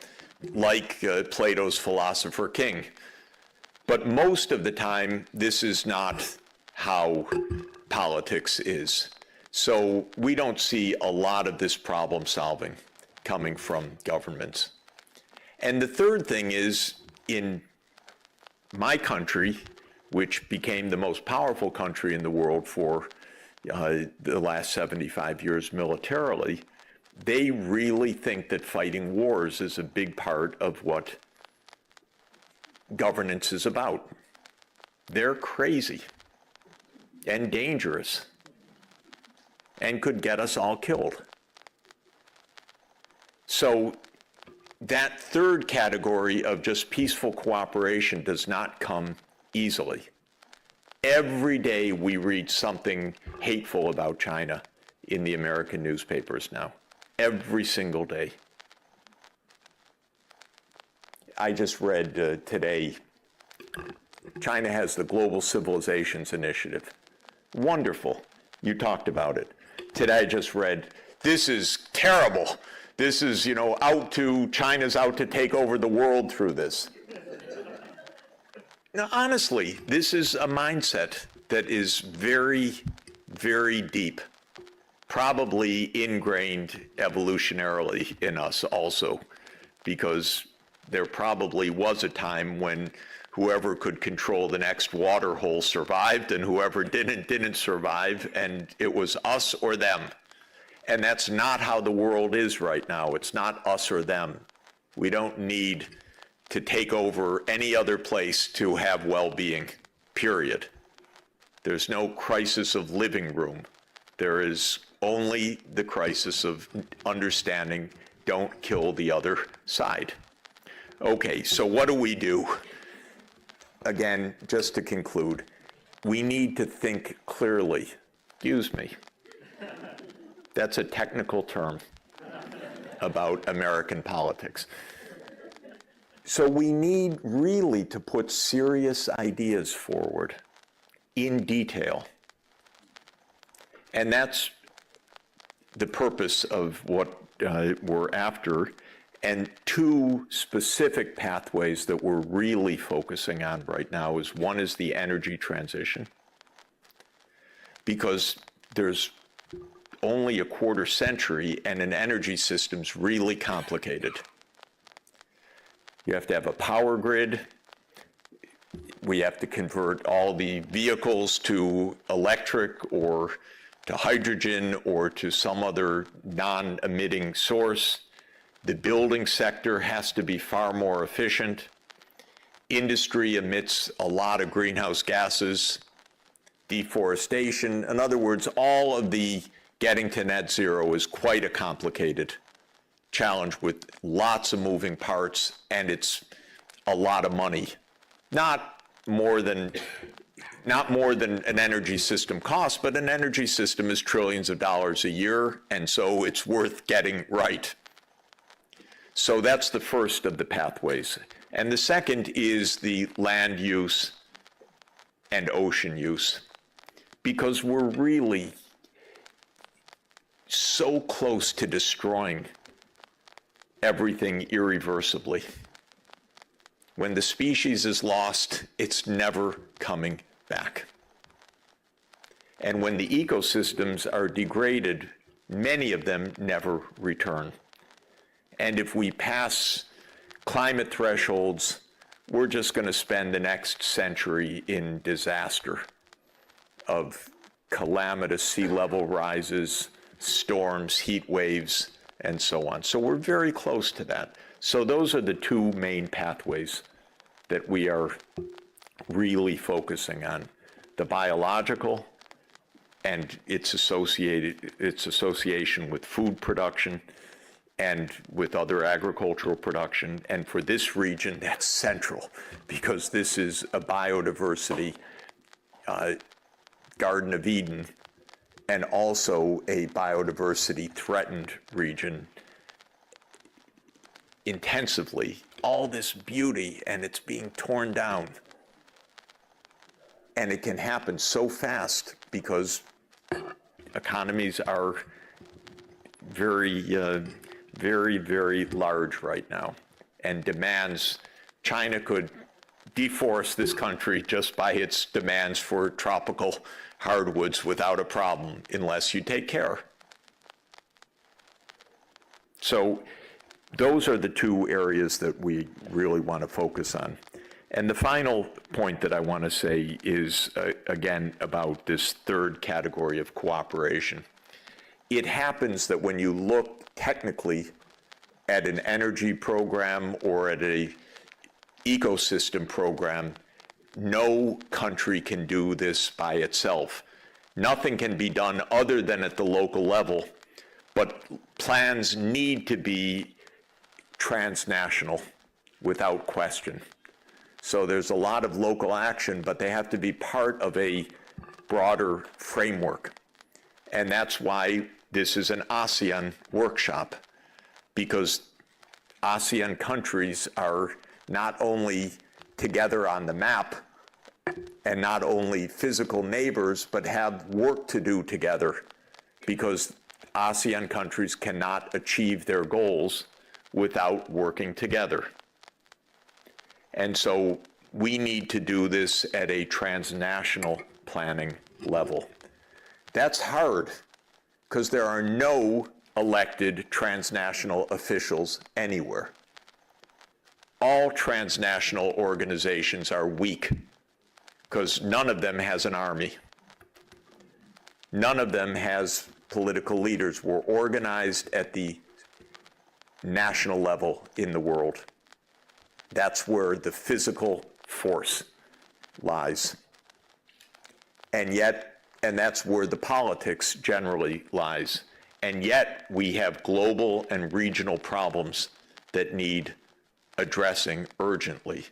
like Plato's philosopher king. But most of the time, this is not how politics is. So we don't see a lot of this problem solving coming from governments. And the third thing is, in my country, which became the most powerful country in the world for the last 75 years militarily, they really think that fighting wars is a big part of what governance is about. They're crazy and dangerous and could get us all killed. So that third category of just peaceful cooperation does not come easily. Every day we read something hateful about China in the American newspapers now. Every single day. I just read today, China has the Global Civilizations Initiative. Wonderful. You talked about it. Today I just read, this is terrible. This is, China's out to take over the world through this. Now, honestly, this is a mindset that is very, very deep, probably ingrained evolutionarily in us also, because there probably was a time when whoever could control the next water hole survived, and whoever didn't survive, and it was us or them. And that's not how the world is right now. It's not us or them. We don't need to take over any other place to have well-being, period. There's no crisis of living room. There is only the crisis of understanding, don't kill the other side. Okay, so what do we do? Again, just to conclude, we need to think clearly. Excuse me. That's a technical term about American politics. So we need really to put serious ideas forward in detail. And that's the purpose of what we're after. And two specific pathways that we're really focusing on right now is one is the energy transition, because there's only a quarter century and an energy system's really complicated. You have to have a power grid. We have to convert all the vehicles to electric or to hydrogen or to some other non-emitting source. The building sector has to be far more efficient. Industry emits a lot of greenhouse gases. Deforestation. In other words, all of the getting to net zero is quite a complicated challenge with lots of moving parts, and it's a lot of money. Not more than an energy system costs, but an energy system is trillions of dollars a year, and so it's worth getting right. So that's the first of the pathways. And the second is the land use and ocean use, because we're really so close to destroying everything irreversibly. When the species is lost, it's never coming back. And when the ecosystems are degraded, many of them never return. And if we pass climate thresholds, we're just going to spend the next century in disaster of calamitous sea level rises, storms, heat waves, and so on. So we're very close to that. So those are the two main pathways that we are really focusing on. The biological and its association with food production and with other agricultural production. And for this region, that's central, because this is a biodiversity Garden of Eden, and also a biodiversity threatened region intensively. All this beauty, and it's being torn down. And it can happen so fast because economies are very, very large right now, and demands. China could deforest this country just by its demands for tropical hardwoods without a problem, unless you take care. So those are the two areas that we really want to focus on. And the final point that I want to say is, again, about this third category of cooperation. It happens that when you look technically at an energy program or at an ecosystem program, no country can do this by itself. Nothing can be done other than at the local level, but plans need to be transnational without question. So there's a lot of local action, but they have to be part of a broader framework. And that's why this is an ASEAN workshop, because ASEAN countries are not only together on the map and not only physical neighbors, but have work to do together, because ASEAN countries cannot achieve their goals without working together. And so we need to do this at a transnational planning level. That's hard because there are no elected transnational officials anywhere. All transnational organizations are weak because none of them has an army. None of them has political leaders. We're organized at the national level in the world. That's where the physical force lies. And that's where the politics generally lies. And yet we have global and regional problems that need addressing urgently.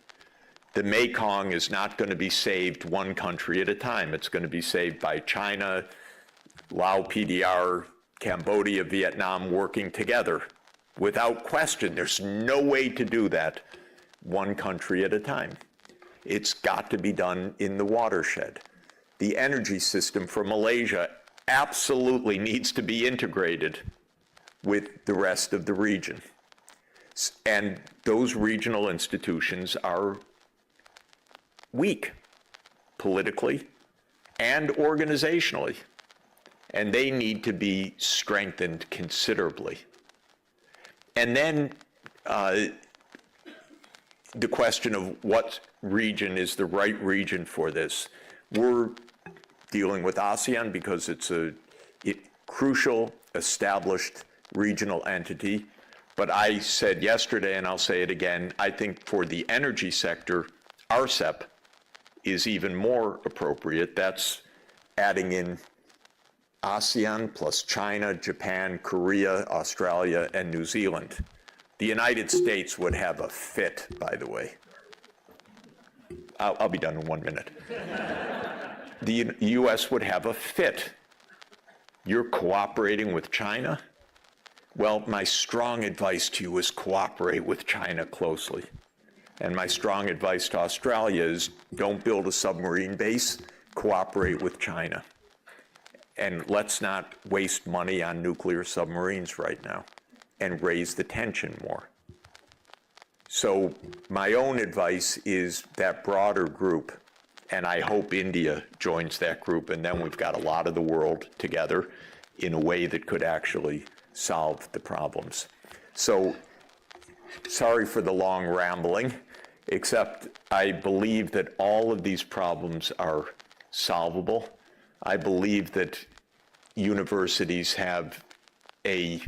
The Mekong is not going to be saved one country at a time. It's going to be saved by China, Laos, PDR, Cambodia, Vietnam working together. Without question, there's no way to do that one country at a time. It's got to be done in the watershed. The energy system for Malaysia absolutely needs to be integrated with the rest of the region. And those regional institutions are weak politically and organizationally, and they need to be strengthened considerably. And then the question of what region is the right region for this. We're dealing with ASEAN because it's a crucial, established regional entity. But I said yesterday, and I'll say it again, I think for the energy sector, RCEP is even more appropriate. That's adding in ASEAN plus China, Japan, Korea, Australia, and New Zealand. The United States would have a fit, by the way. I'll be done in 1 minute. The US would have a fit. You're cooperating with China? Well, my strong advice to you is cooperate with China closely. And my strong advice to Australia is don't build a submarine base, cooperate with China. And let's not waste money on nuclear submarines right now and raise the tension more. So my own advice is that broader group, and I hope India joins that group, and then we've got a lot of the world together in a way that could actually solve the problems. So sorry for the long rambling, except I believe that all of these problems are solvable. I believe that universities have a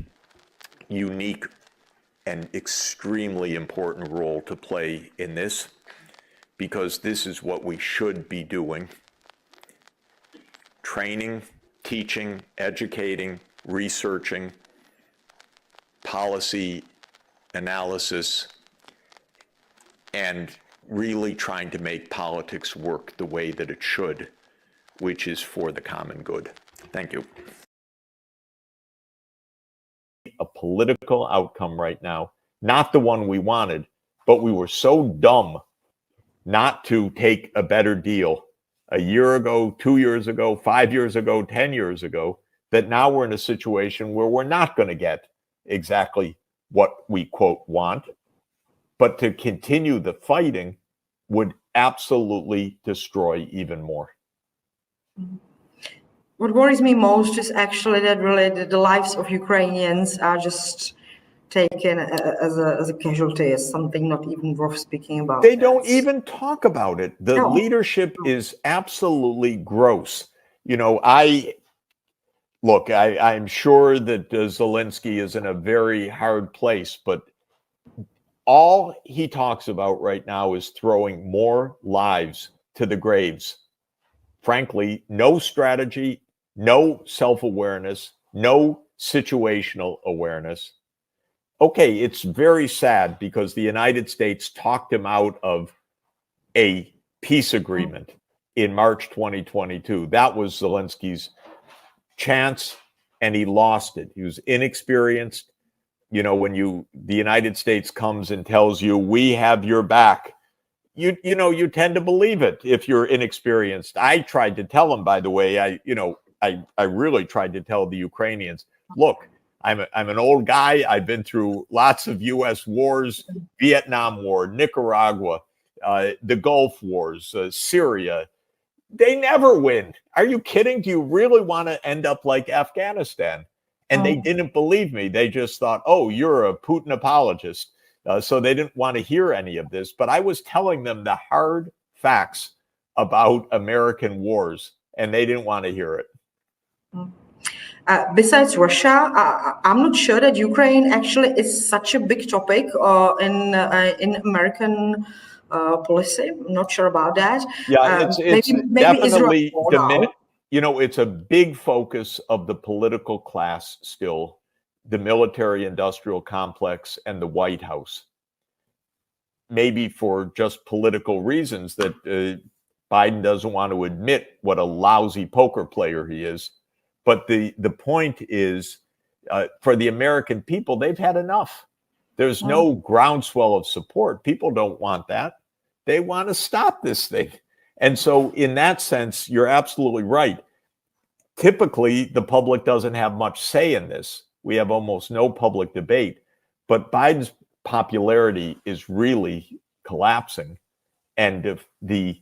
unique and extremely important role to play in this, because this is what we should be doing. Training, teaching, educating, researching, policy analysis, and really trying to make politics work the way that it should, which is for the common good. Thank you. A political outcome right now, not the one we wanted, but we were so dumb not to take a better deal a year ago, 2 years ago, 5 years ago, 10 years ago, that now we're in a situation where we're not going to get exactly what we, quote, want. But to continue the fighting would absolutely destroy even more. What worries me most is actually that really the lives of Ukrainians are just taken as a casualty, as something not even worth speaking about. They don't even talk about it. The leadership is absolutely gross. You know, I'm sure that Zelensky is in a very hard place, but all he talks about right now is throwing more lives to the graves. Frankly, no strategy, no self-awareness, no situational awareness. okay, it's very sad because the United States talked him out of a peace agreement in March 2022. That was Zelensky's chance, and he lost it. He was inexperienced. You know, when the United States comes and tells you, we have your back, you tend to believe it if you're inexperienced. I tried to tell him, by the way, I really tried to tell the Ukrainians, look, I'm an old guy. I've been through lots of U.S. wars, Vietnam War, Nicaragua, the Gulf Wars, Syria. They never win. Are you kidding? Do you really want to end up like Afghanistan? And they didn't believe me. They just thought, oh, you're a Putin apologist. So they didn't want to hear any of this. But I was telling them the hard facts about American wars, and they didn't want to hear it. Besides Russia, I'm not sure that Ukraine actually is such a big topic in American policy. I'm not sure about that. Yeah, it's maybe definitely Israel. it's a big focus of the political class still, the military-industrial complex and the White House. Maybe for just political reasons that Biden doesn't want to admit what a lousy poker player he is. But the point is, for the American people, they've had enough. There's no groundswell of support. People don't want that. They want to stop this thing. And so in that sense, you're absolutely right. Typically, the public doesn't have much say in this. We have almost no public debate. But Biden's popularity is really collapsing. And the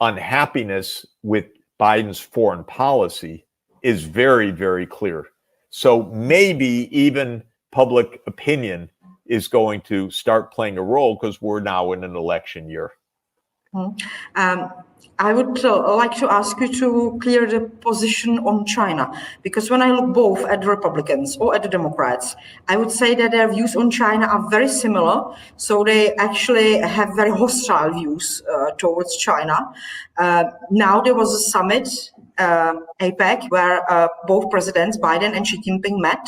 unhappiness with Biden's foreign policy is very, very clear. So maybe even public opinion is going to start playing a role because we're now in an election year. I would like to ask you to clear the position on China, because when I look both at the Republicans or at the Democrats, I would say that their views on China are very similar. So they actually have very hostile views towards China. Now there was a summit, APEC, where both presidents, Biden and Xi Jinping, met.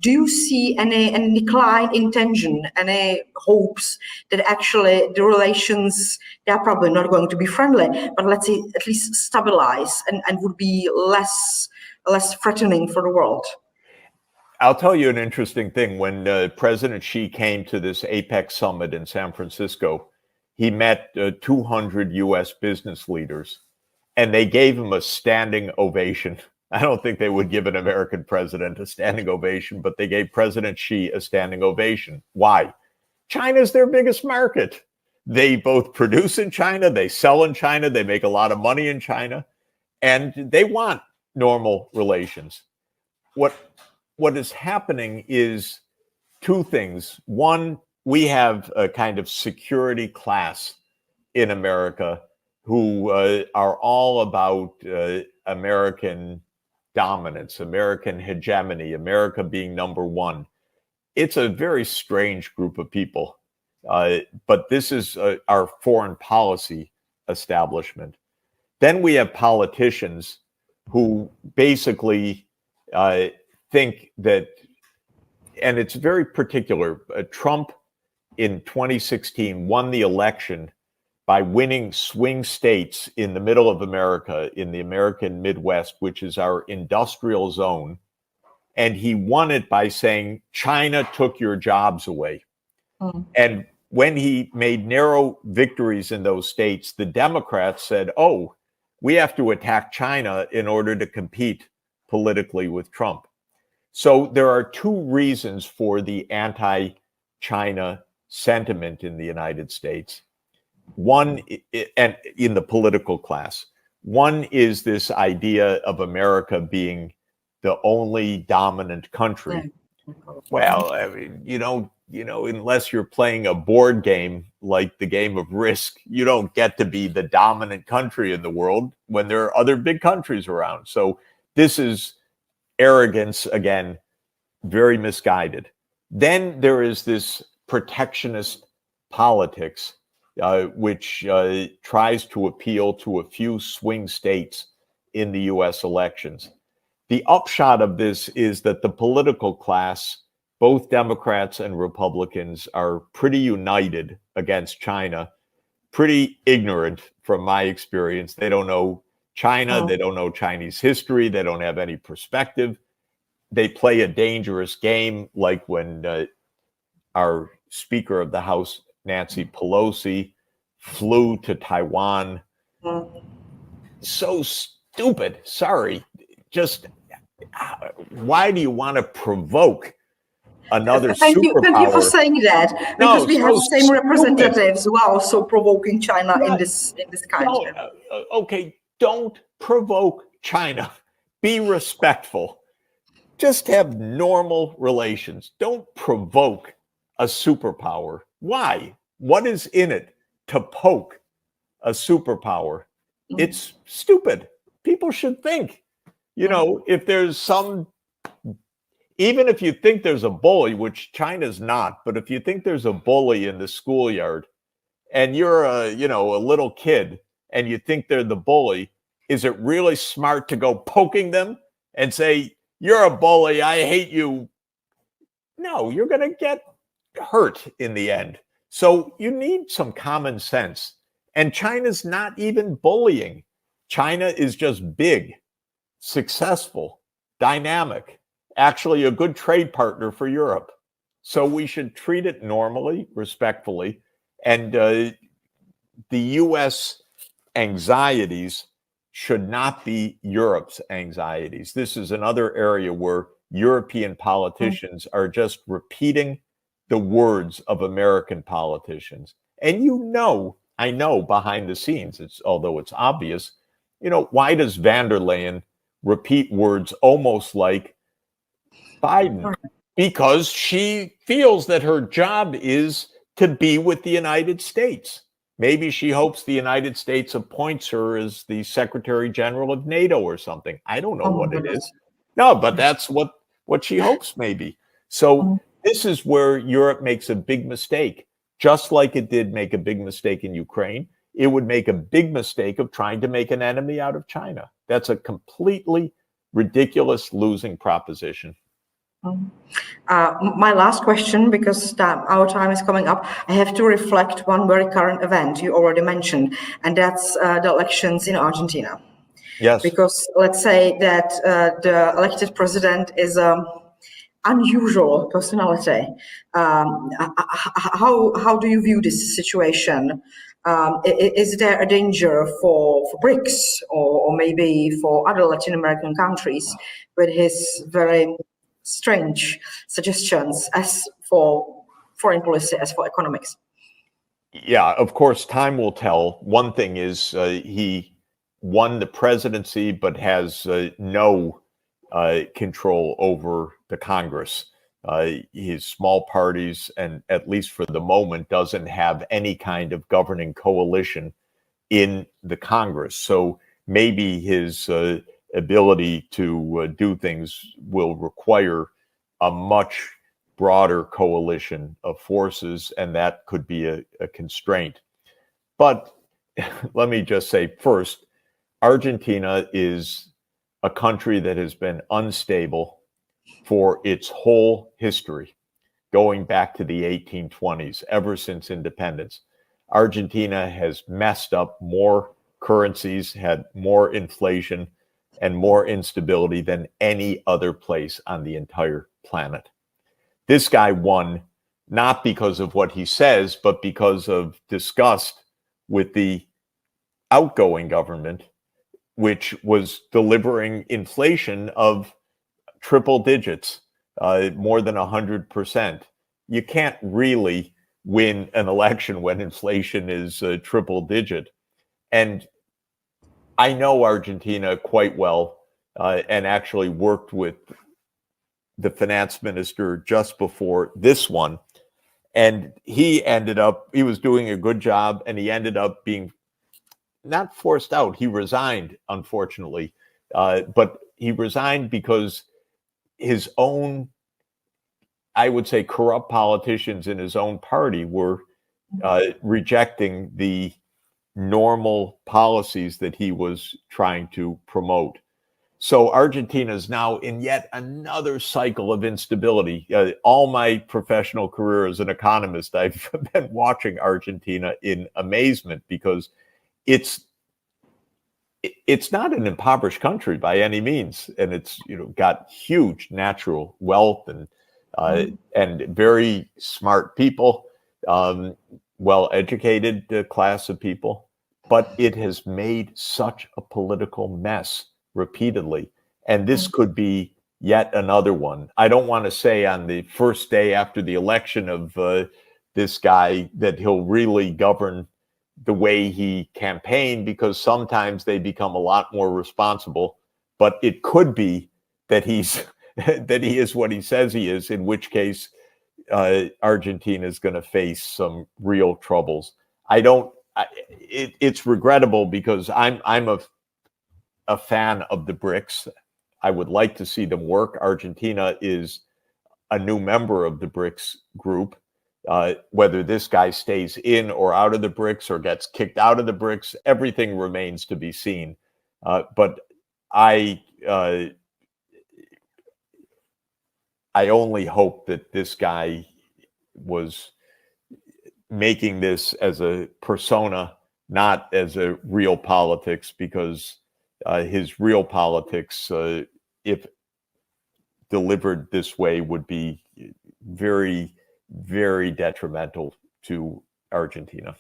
Do you see any decline in tension, any hopes that actually the relations, they are probably not going to be friendly, but let's say at least stabilize and would be less threatening for the world? I'll tell you an interesting thing. When President Xi came to this APEC summit in San Francisco, he met 200 U.S. business leaders, and they gave him a standing ovation. I don't think they would give an American president a standing ovation, but they gave President Xi a standing ovation. Why? China's their biggest market. They both produce in China, they sell in China, they make a lot of money in China, and they want normal relations. What is happening is two things. One, we have a kind of security class in America who are all about American dominance, American hegemony, America being number one. It's a very strange group of people. But this is our foreign policy establishment. Then we have politicians who basically think that, and it's very particular, Trump in 2016 won the election by winning swing states in the middle of America, in the American Midwest, which is our industrial zone. And he won it by saying, China took your jobs away. And when he made narrow victories in those states, the Democrats said, oh, we have to attack China in order to compete politically with Trump. So there are two reasons for the anti-China sentiment in the United States. One, and in the political class, one is this idea of America being the only dominant country. Well, I mean, unless you're playing a board game like the game of Risk, you don't get to be the dominant country in the world when there are other big countries around. So this is arrogance, again, very misguided. Then there is this protectionist politics, which tries to appeal to a few swing states in the US elections. The upshot of this is that the political class both Democrats and Republicans are pretty united against China, pretty ignorant from my experience. They don't know China. They don't know Chinese history. They don't have any perspective. They play a dangerous game, like when our Speaker of the House, Nancy Pelosi, flew to Taiwan. So stupid. Sorry. Just why do you want to provoke another superpower? Thank you for saying that, because we have the same representatives who are also provoking China in this country. Okay, don't provoke China. Be respectful. Just have normal relations. Don't provoke a superpower. Why? What is in it to poke a superpower? It's stupid. People should think. You know, if there's some, even if you think there's a bully, which China's not, but if you think there's a bully in the schoolyard and you're a little kid and you think they're the bully, is it really smart to go poking them and say, "You're a bully, I hate you"? No, you're going to get hurt in the end. So you need some common sense. And China's not even bullying. China is just big, successful, dynamic, actually a good trade partner for Europe. So we should treat it normally, respectfully. And the U.S. anxieties should not be Europe's anxieties. This is another area where European politicians are just repeating the words of American politicians. And I know behind the scenes, although it's obvious, why does van der Leyen repeat words almost like Biden? Because she feels that her job is to be with the United States. Maybe she hopes the United States appoints her as the Secretary General of NATO or something. I don't know what it is. No, but that's what she hopes maybe. So this is where Europe makes a big mistake. Just like it did make a big mistake in Ukraine, it would make a big mistake of trying to make an enemy out of China. That's a completely ridiculous losing proposition. My last question, because our time is coming up, I have to reflect one very current event you already mentioned, and that's the elections in Argentina. Yes. Because let's say that the elected president is an unusual personality. How do you view this situation? Is there a danger for BRICS or maybe for other Latin American countries with his very strange suggestions as for foreign policy, as for economics? Yeah, of course, time will tell. One thing is he won the presidency, but has no control over the Congress. His small parties, and at least for the moment, doesn't have any kind of governing coalition in the Congress. So maybe his ability to do things will require a much broader coalition of forces, and that could be a constraint. But let me just say first, Argentina is a country that has been unstable for its whole history, going back to the 1820s, ever since independence. Argentina has messed up more currencies, had more inflation, and more instability than any other place on the entire planet. This guy won not because of what he says, but because of disgust with the outgoing government, which was delivering inflation of triple digits, more than 100%. You can't really win an election when inflation is triple digit. And I know Argentina quite well, and actually worked with the finance minister just before this one. And he was doing a good job, and he ended up being not forced out. He resigned, unfortunately, but he resigned because his own, I would say, corrupt politicians in his own party were rejecting the normal policies that he was trying to promote. So Argentina is now in yet another cycle of instability. All my professional career as an economist, I've been watching Argentina in amazement because it's not an impoverished country by any means, and it's got huge natural wealth and very smart people, well-educated class of people, but it has made such a political mess repeatedly, and this could be yet another one. I don't want to say on the first day after the election of this guy that he'll really govern the way he campaigned, because sometimes they become a lot more responsible, but it could be that he's that he is what he says he is, in which case Argentina is going to face some real troubles. It's regrettable because I'm a fan of the BRICS. I would like to see them work. Argentina is a new member of the BRICS group. Whether this guy stays in or out of the BRICS or gets kicked out of the BRICS, everything remains to be seen. But I only hope that this guy was making this as a persona, not as a real politics, because his real politics, if delivered this way, would be very, very detrimental to Argentina.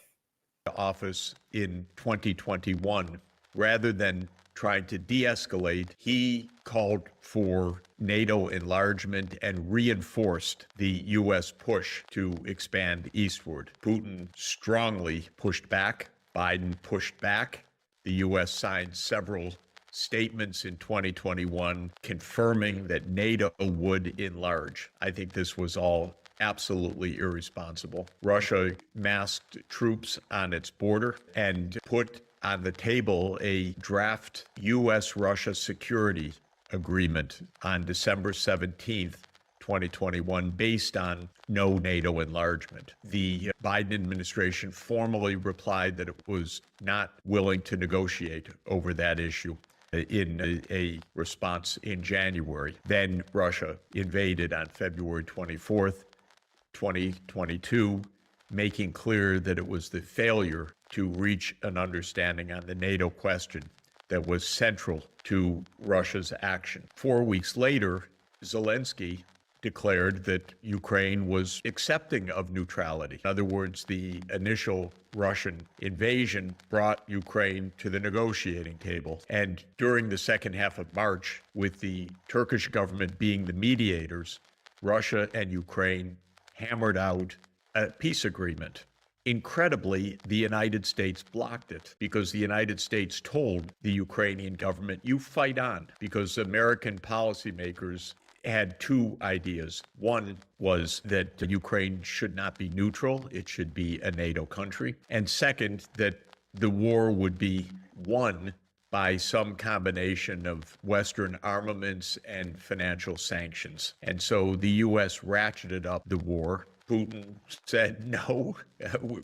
Office in 2021, rather than trying to de-escalate, he called for NATO enlargement and reinforced the U.S. push to expand eastward. Putin strongly pushed back. Biden pushed back. The U.S. signed several statements in 2021 confirming that NATO would enlarge. I think this was all absolutely irresponsible. Russia massed troops on its border and put on the table a draft U.S.-Russia security agreement on December 17th, 2021, based on no NATO enlargement. The Biden administration formally replied that it was not willing to negotiate over that issue in a response in January. Then Russia invaded on February 24th, 2022, making clear that it was the failure to reach an understanding on the NATO question that was central to Russia's action. 4 weeks later, Zelensky declared that Ukraine was accepting of neutrality. In other words, the initial Russian invasion brought Ukraine to the negotiating table. And during the second half of March, with the Turkish government being the mediators, Russia and Ukraine hammered out a peace agreement. Incredibly, the United States blocked it because the United States told the Ukrainian government, you fight on, because American policymakers had two ideas. One was that Ukraine should not be neutral, it should be a NATO country. And second, that the war would be won by some combination of Western armaments and financial sanctions. And so the U.S. ratcheted up the war. Putin said, no,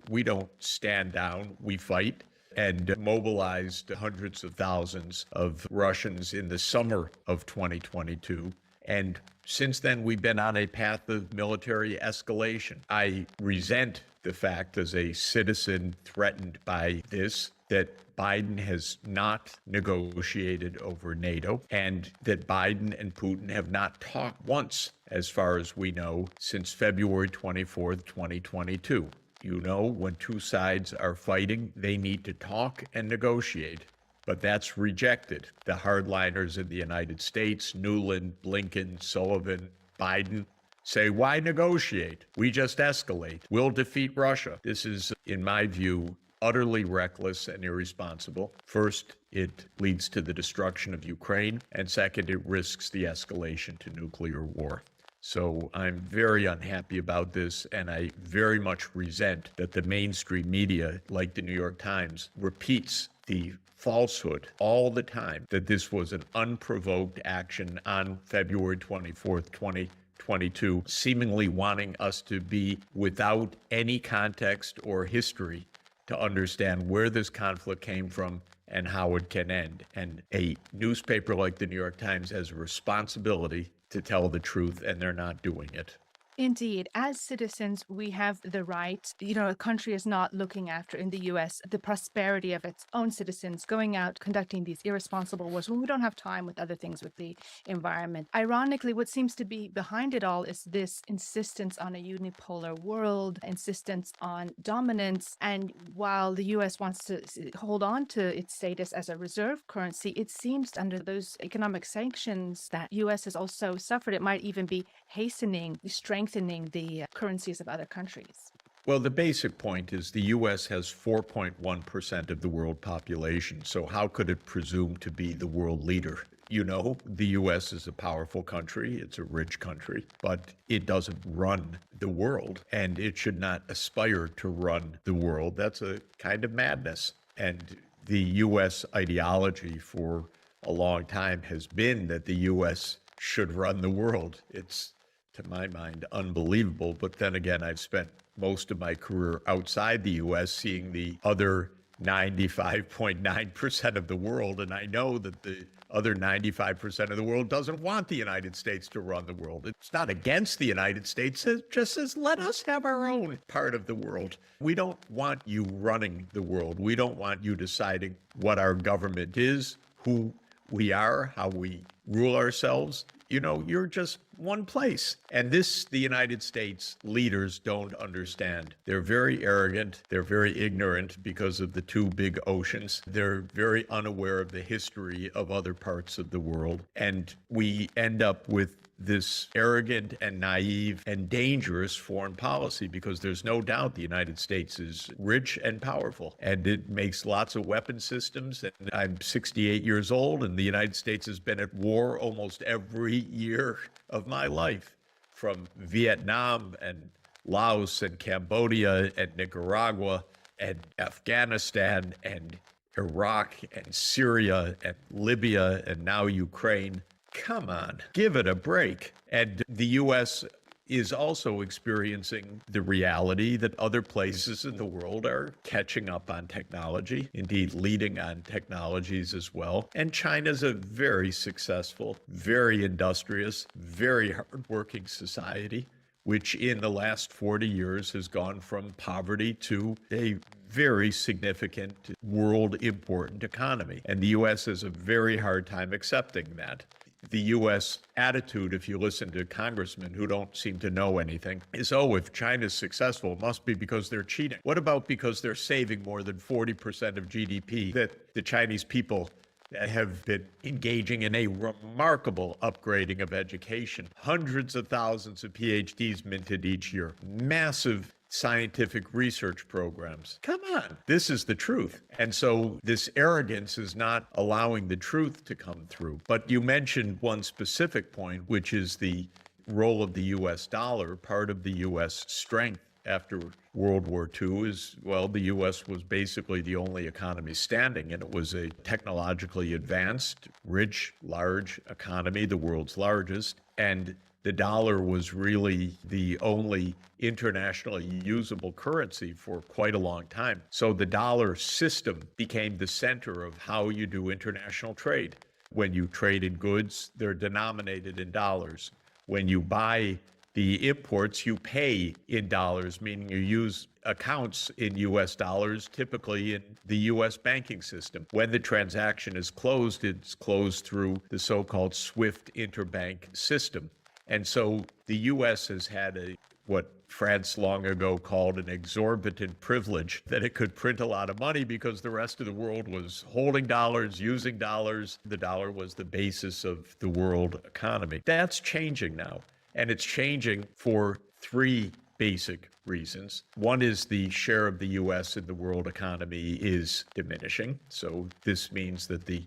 we don't stand down, we fight, and mobilized hundreds of thousands of Russians in the summer of 2022. And since then, we've been on a path of military escalation. I resent the fact, as a citizen threatened by this, that Biden has not negotiated over NATO, and that Biden and Putin have not talked once, as far as we know, since February 24th, 2022. You know, when two sides are fighting, they need to talk and negotiate. But that's rejected. The hardliners in the United States, Nuland, Blinken, Sullivan, Biden, say, why negotiate? We just escalate. We'll defeat Russia. This is, in my view, utterly reckless and irresponsible. First, it leads to the destruction of Ukraine, and second, it risks the escalation to nuclear war. So I'm very unhappy about this, and I very much resent that the mainstream media, like the New York Times, repeats the falsehood all the time that this was an unprovoked action on February 24th, 2022, seemingly wanting us to be without any context or history to understand where this conflict came from and how it can end. And a newspaper like the New York Times has a responsibility to tell the truth, and they're not doing it. Indeed, as citizens, we have the right. A country is not looking after, in the US, the prosperity of its own citizens, going out, conducting these irresponsible wars when we don't have time with other things with the environment. Ironically, what seems to be behind it all is this insistence on a unipolar world, insistence on dominance. And while the US wants to hold on to its status as a reserve currency, it seems under those economic sanctions that US has also suffered, it might even be hastening, strengthening the currencies of other countries. Well, the basic point is the U.S. has 4.1% of the world population, so how could it presume to be the world leader? The U.S. is a powerful country, it's a rich country, but it doesn't run the world, and it should not aspire to run the world. That's a kind of madness. And the U.S. ideology for a long time has been that the U.S. should run the world. It's, to my mind, unbelievable. But then again, I've spent most of my career outside the U.S. seeing the other 95.9% of the world, and I know that the other 95% of the world doesn't want the United States to run the world. It's not against the United States. It just says, let us have our own part of the world. We don't want you running the world. We don't want you deciding what our government is, who we are, how we rule ourselves. You're just one place. And this, the United States leaders don't understand. They're very arrogant. They're very ignorant because of the two big oceans. They're very unaware of the history of other parts of the world. And we end up with this arrogant and naive and dangerous foreign policy because there's no doubt the United States is rich and powerful, and it makes lots of weapon systems. And I'm 68 years old, and the United States has been at war almost every year of my life, from Vietnam and Laos and Cambodia and Nicaragua and Afghanistan and Iraq and Syria and Libya and now Ukraine. Come on, give it a break. And the U.S. is also experiencing the reality that other places in the world are catching up on technology, indeed leading on technologies as well. And China's a very successful, very industrious, very hardworking society, which in the last 40 years has gone from poverty to a very significant world important economy. And the U.S. has a very hard time accepting that. The U.S. attitude, if you listen to congressmen who don't seem to know anything, is, if China's successful, it must be because they're cheating. What about because they're saving more than 40% of GDP, that the Chinese people have been engaging in a remarkable upgrading of education, hundreds of thousands of PhDs minted each year, massive scientific research programs. Come on, this is the truth. And so this arrogance is not allowing the truth to come through. But you mentioned one specific point, which is the role of the US dollar. Part of the US strength after World War II is, the U.S. was basically the only economy standing, and it was a technologically advanced, rich, large economy, the world's largest, and the dollar was really the only internationally usable currency for quite a long time. So the dollar system became the center of how you do international trade. When you trade in goods, they're denominated in dollars. When you buy the imports, you pay in dollars, meaning you use accounts in U.S. dollars, typically in the U.S. banking system. When the transaction is closed, it's closed through the so-called SWIFT interbank system. And so the U.S. has had what France long ago called an exorbitant privilege, that it could print a lot of money because the rest of the world was holding dollars, using dollars. The dollar was the basis of the world economy. That's changing now. And it's changing for three basic reasons. One is the share of the U.S. in the world economy is diminishing. So this means that the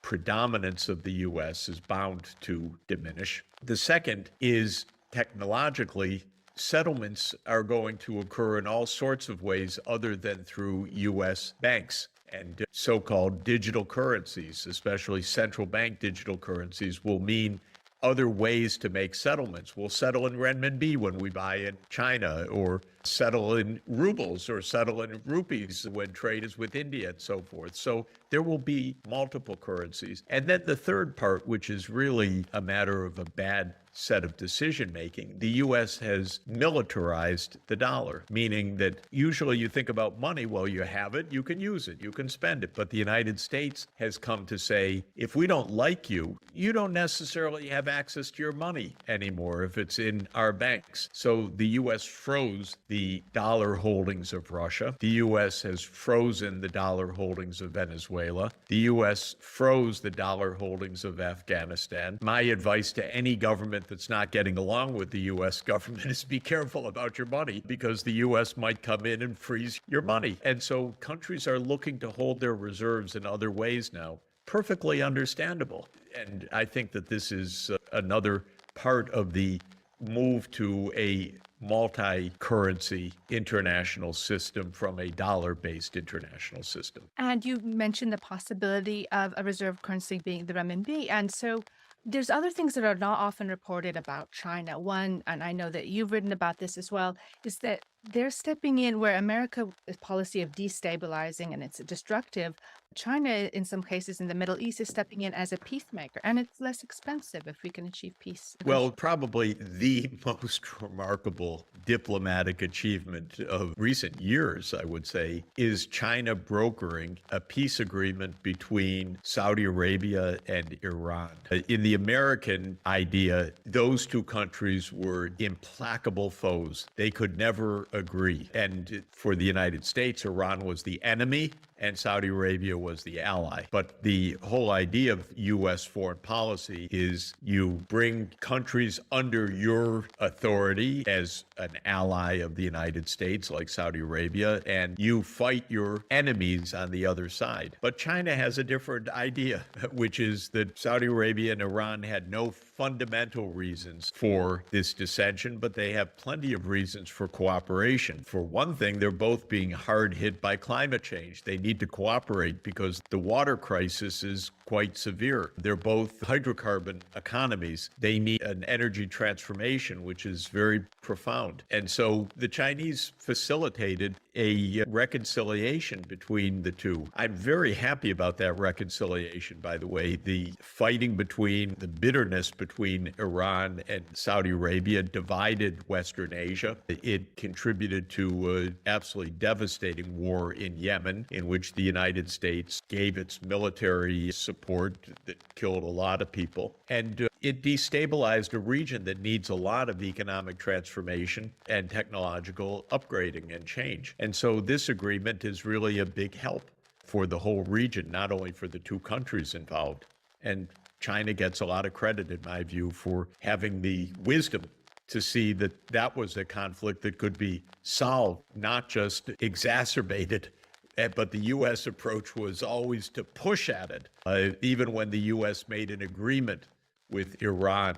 predominance of the U.S. is bound to diminish. The second is technologically, settlements are going to occur in all sorts of ways other than through U.S. banks. And so-called digital currencies, especially central bank digital currencies, will mean other ways to make settlements. We'll settle in renminbi when we buy in China, or settle in rubles, or settle in rupees when trade is with India, and so forth. So there will be multiple currencies. And then the third part, which is really a matter of a bad set of decision making, the US has militarized the dollar, meaning that usually you think about money, well, you have it, you can use it, you can spend it. But the United States has come to say, if we don't like you, you don't necessarily have access to your money anymore if it's in our banks. So the US froze the dollar holdings of Russia. The US has frozen the dollar holdings of Venezuela. The US froze the dollar holdings of Afghanistan. My advice to any government that's not getting along with the US government is be careful about your money, because the US might come in and freeze your money. And so countries are looking to hold their reserves in other ways now. Perfectly understandable. And I think that this is another part of the move to a multi-currency international system from a dollar-based international system. And you mentioned the possibility of a reserve currency being the renminbi. And so there's other things that are not often reported about China. One, and I know that you've written about this as well, is that they're stepping in where America's policy of destabilizing and it's destructive. China, in some cases in the Middle East, is stepping in as a peacemaker, and it's less expensive if we can achieve peace. Well, probably the most remarkable diplomatic achievement of recent years, I would say, is China brokering a peace agreement between Saudi Arabia and Iran. In the American idea, those two countries were implacable foes. They could never agree. And for the United States, Iran was the enemy and Saudi Arabia was the ally. But the whole idea of U.S. foreign policy is you bring countries under your authority as an ally of the United States, like Saudi Arabia, and you fight your enemies on the other side. But China has a different idea, which is that Saudi Arabia and Iran had no fundamental reasons for this dissension, but they have plenty of reasons for cooperation. For one thing, they're both being hard hit by climate change. They need to cooperate because the water crisis is quite severe. They're both hydrocarbon economies. They need an energy transformation, which is very profound. And so the Chinese facilitated a reconciliation between the two. I'm very happy about that reconciliation, by the way. The fighting between, the bitterness between Iran and Saudi Arabia divided Western Asia. It contributed to an absolutely devastating war in Yemen, in which the United States gave its military support that killed a lot of people. And it destabilized a region that needs a lot of economic transformation and technological upgrading and change. And so this agreement is really a big help for the whole region, not only for the two countries involved. And China gets a lot of credit, in my view, for having the wisdom to see that that was a conflict that could be solved, not just exacerbated. But the U.S. approach was always to push at it. Even when the U.S. made an agreement with Iran,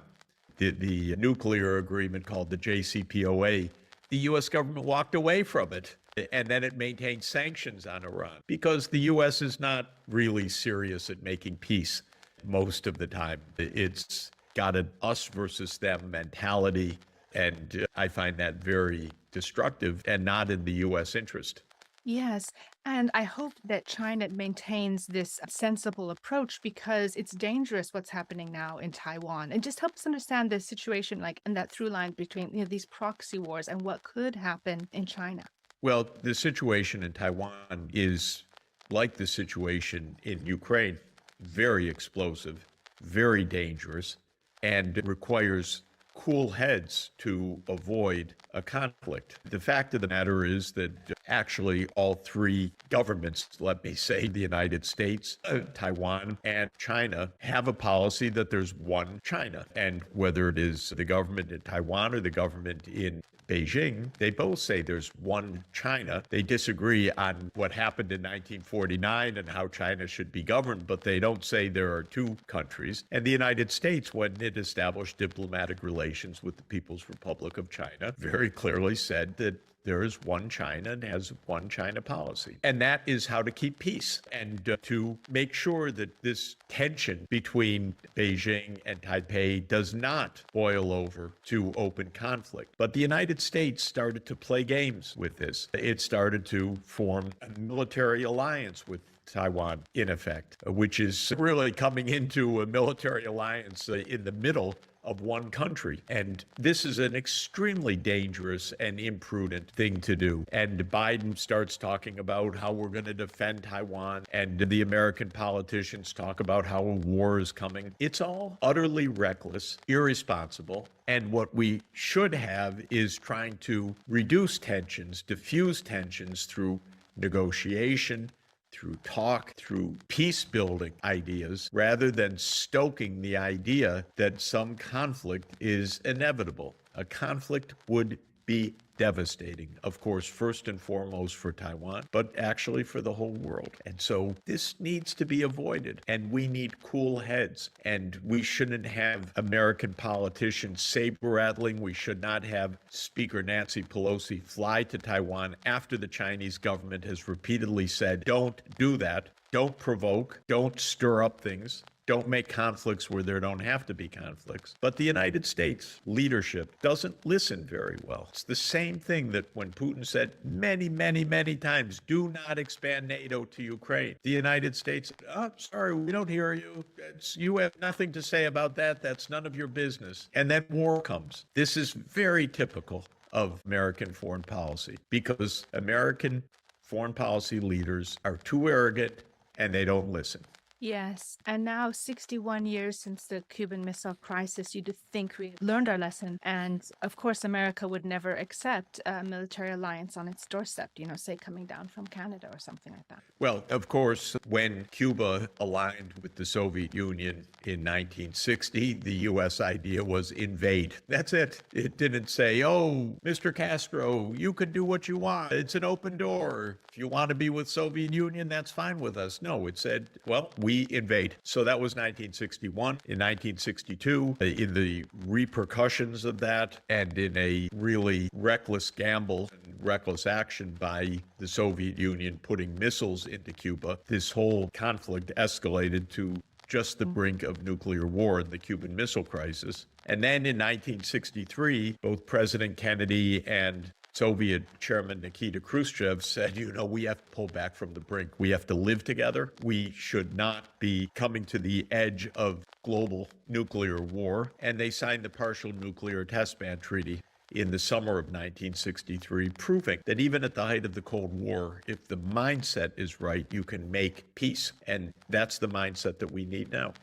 the nuclear agreement called the JCPOA, the U.S. government walked away from it. And then it maintained sanctions on Iran because the U.S. is not really serious at making peace most of the time. It's got an us versus them mentality. And I find that very destructive and not in the U.S. interest. Yes. And I hope that China maintains this sensible approach because it's dangerous what's happening now in Taiwan. And just help us understand the situation, like in that through line between these proxy wars and what could happen in China. Well, the situation in Taiwan is like the situation in Ukraine, very explosive, very dangerous, and requires cool heads to avoid a conflict. The fact of the matter is that actually all three governments, let me say, the United States, Taiwan, and China, have a policy that there's one China. And whether it is the government in Taiwan or the government in Beijing, they both say there's one China. They disagree on what happened in 1949 and how China should be governed, but they don't say there are two countries. And the United States, when it established diplomatic relations relations with the People's Republic of China very clearly said that there is one China and has one China policy. And that is how to keep peace and to make sure that this tension between Beijing and Taipei does not boil over to open conflict. But the United States started to play games with this. It started to form a military alliance with Taiwan, in effect, which is really coming into a military alliance in the middle of one country. And this is an extremely dangerous and imprudent thing to do. And Biden starts talking about how we're going to defend Taiwan, and the American politicians talk about how a war is coming. It's all utterly reckless, irresponsible. And what we should have is trying to reduce tensions, diffuse tensions through negotiation, through talk, through peace-building ideas, rather than stoking the idea that some conflict is inevitable. A conflict would be devastating, of course, first and foremost for Taiwan, but actually for the whole world. And so this needs to be avoided, and we need cool heads, and we shouldn't have American politicians saber-rattling. We should not have Speaker Nancy Pelosi fly to Taiwan after the Chinese government has repeatedly said, don't do that, don't provoke, don't stir up things. Don't make conflicts where there don't have to be conflicts. But the United States leadership doesn't listen very well. It's the same thing that when Putin said many, many, many times, do not expand NATO to Ukraine. The United States said, oh, sorry, we don't hear you. You have nothing to say about that. That's none of your business. And then war comes. This is very typical of American foreign policy because American foreign policy leaders are too arrogant and they don't listen. Yes. And now, 61 years since the Cuban Missile Crisis, you'd think we learned our lesson. And of course, America would never accept a military alliance on its doorstep, say coming down from Canada or something like that. Well, of course, when Cuba aligned with the Soviet Union in 1960, the U.S. idea was invade. That's it. It didn't say, oh, Mr. Castro, you can do what you want. It's an open door. If you want to be with Soviet Union, that's fine with us. No, it said, well, we invade. So that was 1961. In 1962, in the repercussions of that and in a really reckless gamble and reckless action by the Soviet Union putting missiles into Cuba, this whole conflict escalated to just the brink of nuclear war in the Cuban Missile Crisis. And then in 1963, both President Kennedy and Soviet Chairman Nikita Khrushchev said, we have to pull back from the brink. We have to live together. We should not be coming to the edge of global nuclear war. And they signed the Partial Nuclear Test Ban Treaty in the summer of 1963, proving that even at the height of the Cold War, if the mindset is right, you can make peace. And that's the mindset that we need now.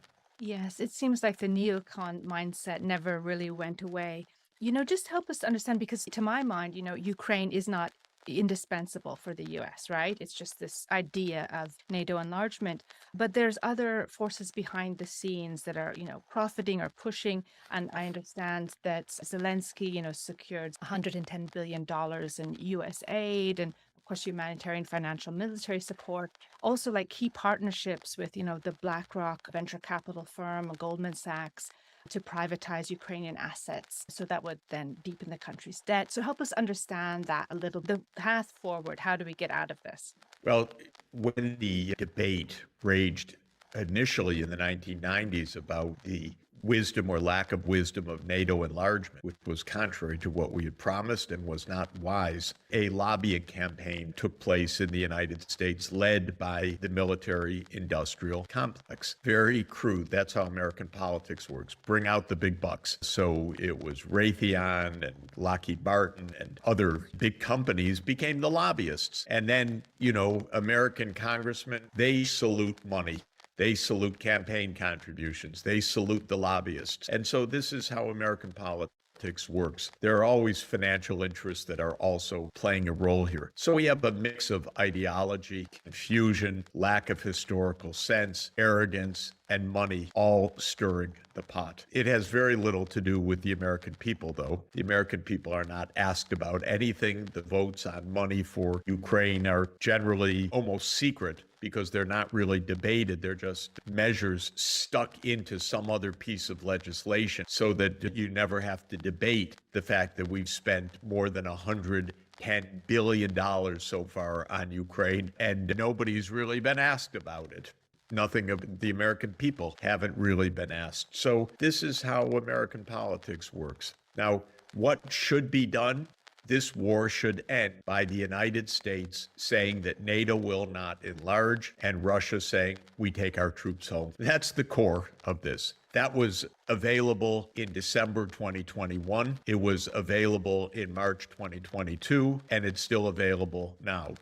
Yes, it seems like the neocon mindset never really went away. Just help us understand, because to my mind, Ukraine is not indispensable for the US, right? It's just this idea of NATO enlargement. But there's other forces behind the scenes that are, profiting or pushing. And I understand that Zelensky, secured $110 billion in US aid and, of course, humanitarian, financial, military support. Also, like key partnerships with, the BlackRock venture capital firm, Goldman Sachs, to privatize Ukrainian assets. So that would then deepen the country's debt. So help us understand that a little, the path forward. How do we get out of this? Well, when the debate raged initially in the 1990s about the wisdom or lack of wisdom of NATO enlargement, which was contrary to what we had promised and was not wise, a lobbying campaign took place in the United States led by the military-industrial complex. Very crude. That's how American politics works. Bring out the big bucks. So it was Raytheon and Lockheed Martin and other big companies became the lobbyists. And then, American congressmen, they salute money. They salute campaign contributions. They salute the lobbyists. And so this is how American politics works. There are always financial interests that are also playing a role here. So we have a mix of ideology, confusion, lack of historical sense, arrogance, and money all stirring the pot. It has very little to do with the American people, though. The American people are not asked about anything. The votes on money for Ukraine are generally almost secret because they're not really debated. They're just measures stuck into some other piece of legislation so that you never have to debate the fact that we've spent more than $110 billion so far on Ukraine, and nobody's really been asked about it. Nothing of the American people haven't really been asked. So this is how American politics works. Now, what should be done? This war should end by the United States saying that NATO will not enlarge and Russia saying we take our troops home. That's the core of this. That was available in December 2021. It was available in March 2022, and it's still available now.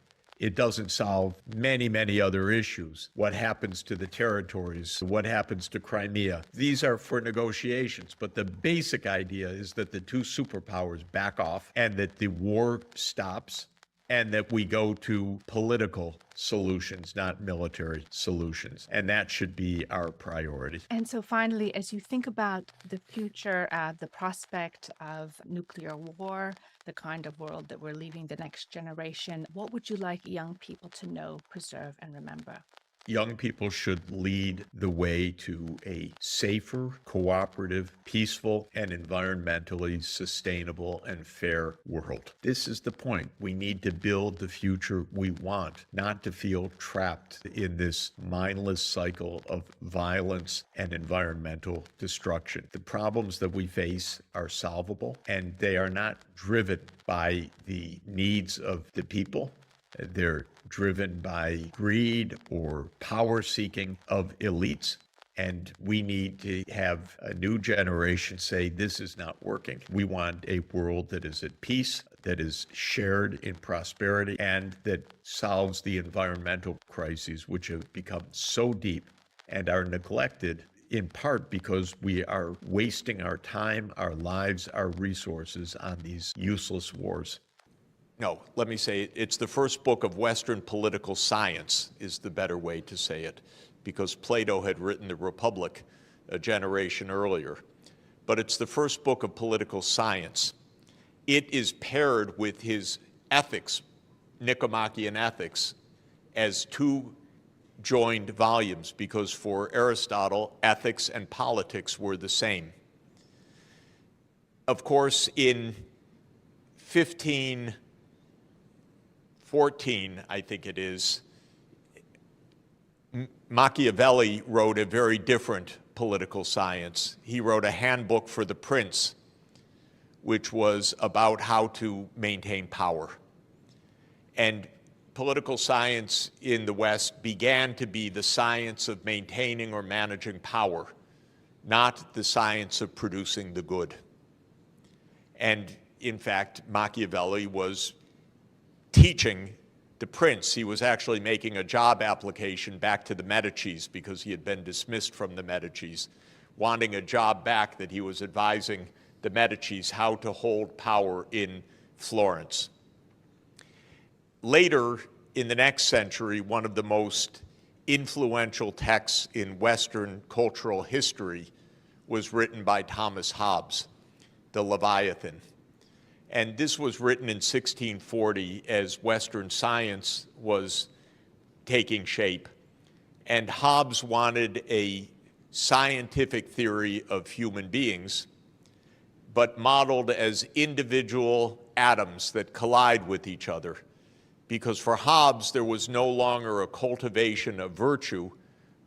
It doesn't solve many other issues. What happens to the territories? What happens to Crimea? These are for negotiations, but the basic idea is that the two superpowers back off and that the war stops and that we go to political solutions, not military solutions. And that should be our priority. And so finally, as you think about the future, the prospect of nuclear war, the kind of world that we're leaving the next generation, what would you like young people to know, preserve, and remember? Young people should lead the way to a safer, cooperative, peaceful, and environmentally sustainable and fair world. This is the point. We need to build the future we want, not to feel trapped in this mindless cycle of violence and environmental destruction. The problems that we face are solvable, and they are not driven by the needs of the people. They're driven by greed or power seeking of elites. And we need to have a new generation say, this is not working. We want a world that is at peace, that is shared in prosperity, and that solves the environmental crises, which have become so deep and are neglected in part because we are wasting our time, our lives, our resources on these useless wars. No, let me say it's the first book of Western political science is the better way to say it, because Plato had written the Republic a generation earlier. But it's the first book of political science. It is paired with his ethics, Nicomachean Ethics, as two joined volumes, because for Aristotle, ethics and politics were the same. Of course, in 1514, I think it is, Machiavelli wrote a very different political science. He wrote a handbook for the prince, which was about how to maintain power. And political science in the West began to be the science of maintaining or managing power, not the science of producing the good. And in fact, Machiavelli was teaching the prince. He was actually making a job application back to the Medicis because he had been dismissed from the Medicis, wanting a job back that he was advising the Medicis how to hold power in Florence. Later in the next century, one of the most influential texts in Western cultural history was written by Thomas Hobbes, the Leviathan. And this was written in 1640 as Western science was taking shape. And Hobbes wanted a scientific theory of human beings, but modeled as individual atoms that collide with each other. Because for Hobbes, there was no longer a cultivation of virtue,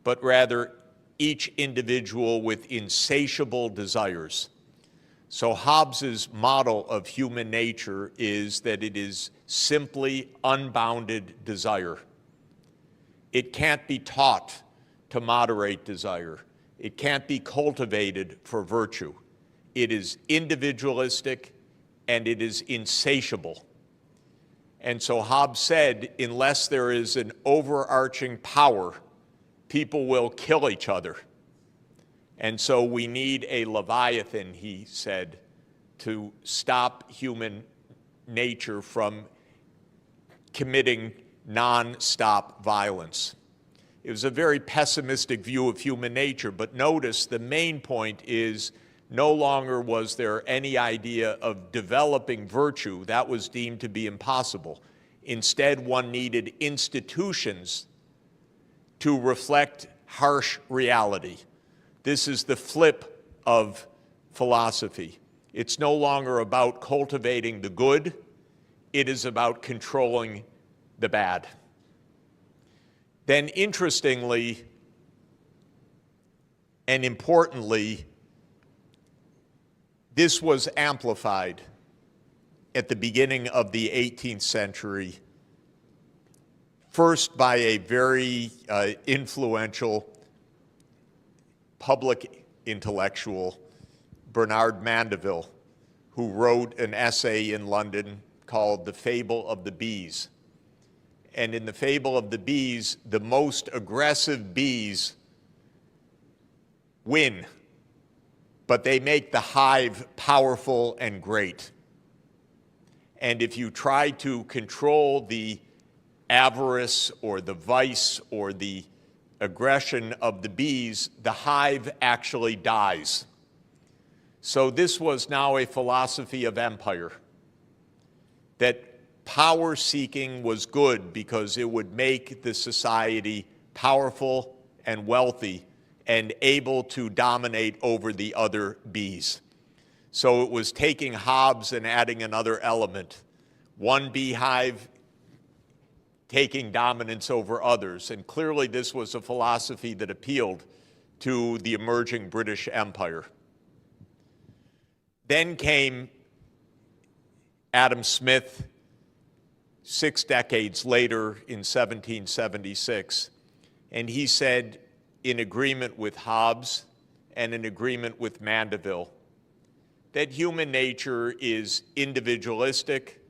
but rather each individual with insatiable desires. So Hobbes's model of human nature is that it is simply unbounded desire. It can't be taught to moderate desire. It can't be cultivated for virtue. It is individualistic and it is insatiable. And so Hobbes said, unless there is an overarching power, people will kill each other. And so we need a Leviathan, he said, to stop human nature from committing non-stop violence. It was a very pessimistic view of human nature, but notice the main point is no longer was there any idea of developing virtue. That was deemed to be impossible. Instead, one needed institutions to reflect harsh reality. This is the flip of philosophy. It's no longer about cultivating the good, it is about controlling the bad. Then interestingly and importantly, this was amplified at the beginning of the 18th century, first by a very influential public intellectual, Bernard Mandeville, who wrote an essay in London called The Fable of the Bees. And in The Fable of the Bees, the most aggressive bees win, but they make the hive powerful and great. And if you try to control the avarice or the vice or the aggression of the bees, the hive actually dies. So this was now a philosophy of empire, that power seeking was good because it would make the society powerful and wealthy and able to dominate over the other bees. So it was taking Hobbes and adding another element, one beehive taking dominance over others. And clearly this was a philosophy that appealed to the emerging British Empire. Then came Adam Smith 6 decades later in 1776, and he said, in agreement with Hobbes and in agreement with Mandeville, that human nature is individualistic,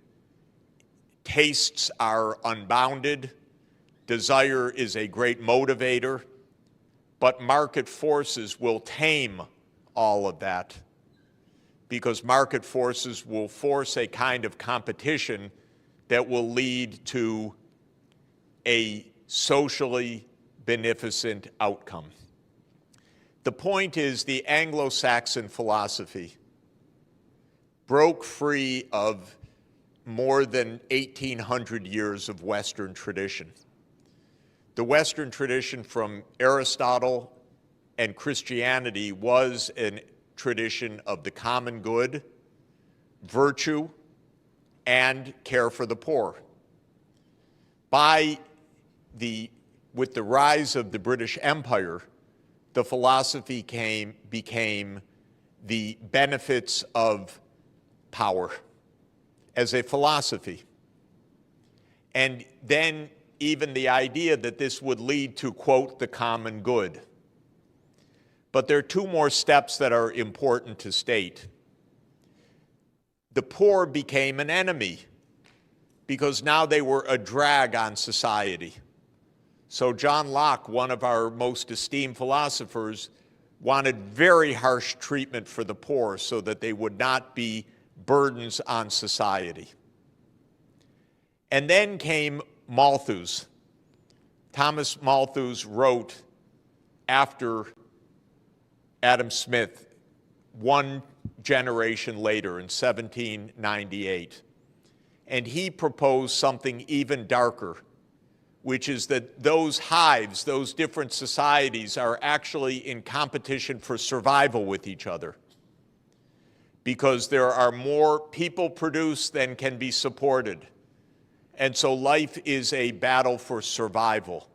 tastes are unbounded, desire is a great motivator, but market forces will tame all of that, because market forces will force a kind of competition that will lead to a socially beneficent outcome. The point is, the Anglo-Saxon philosophy broke free of more than 1,800 years of Western tradition. The Western tradition from Aristotle and Christianity was a tradition of the common good, virtue, and care for the poor. With the rise of the British Empire, the philosophy became the benefits of power as a philosophy. And then even the idea that this would lead to, quote, the common good. But there are two more steps that are important to state. The poor became an enemy because now they were a drag on society. So John Locke, one of our most esteemed philosophers, wanted very harsh treatment for the poor so that they would not be burdens on society. And then came Malthus. Thomas Malthus wrote after Adam Smith, one generation later in 1798. And he proposed something even darker, which is that those hives, those different societies, are actually in competition for survival with each other, because there are more people produced than can be supported. And so life is a battle for survival,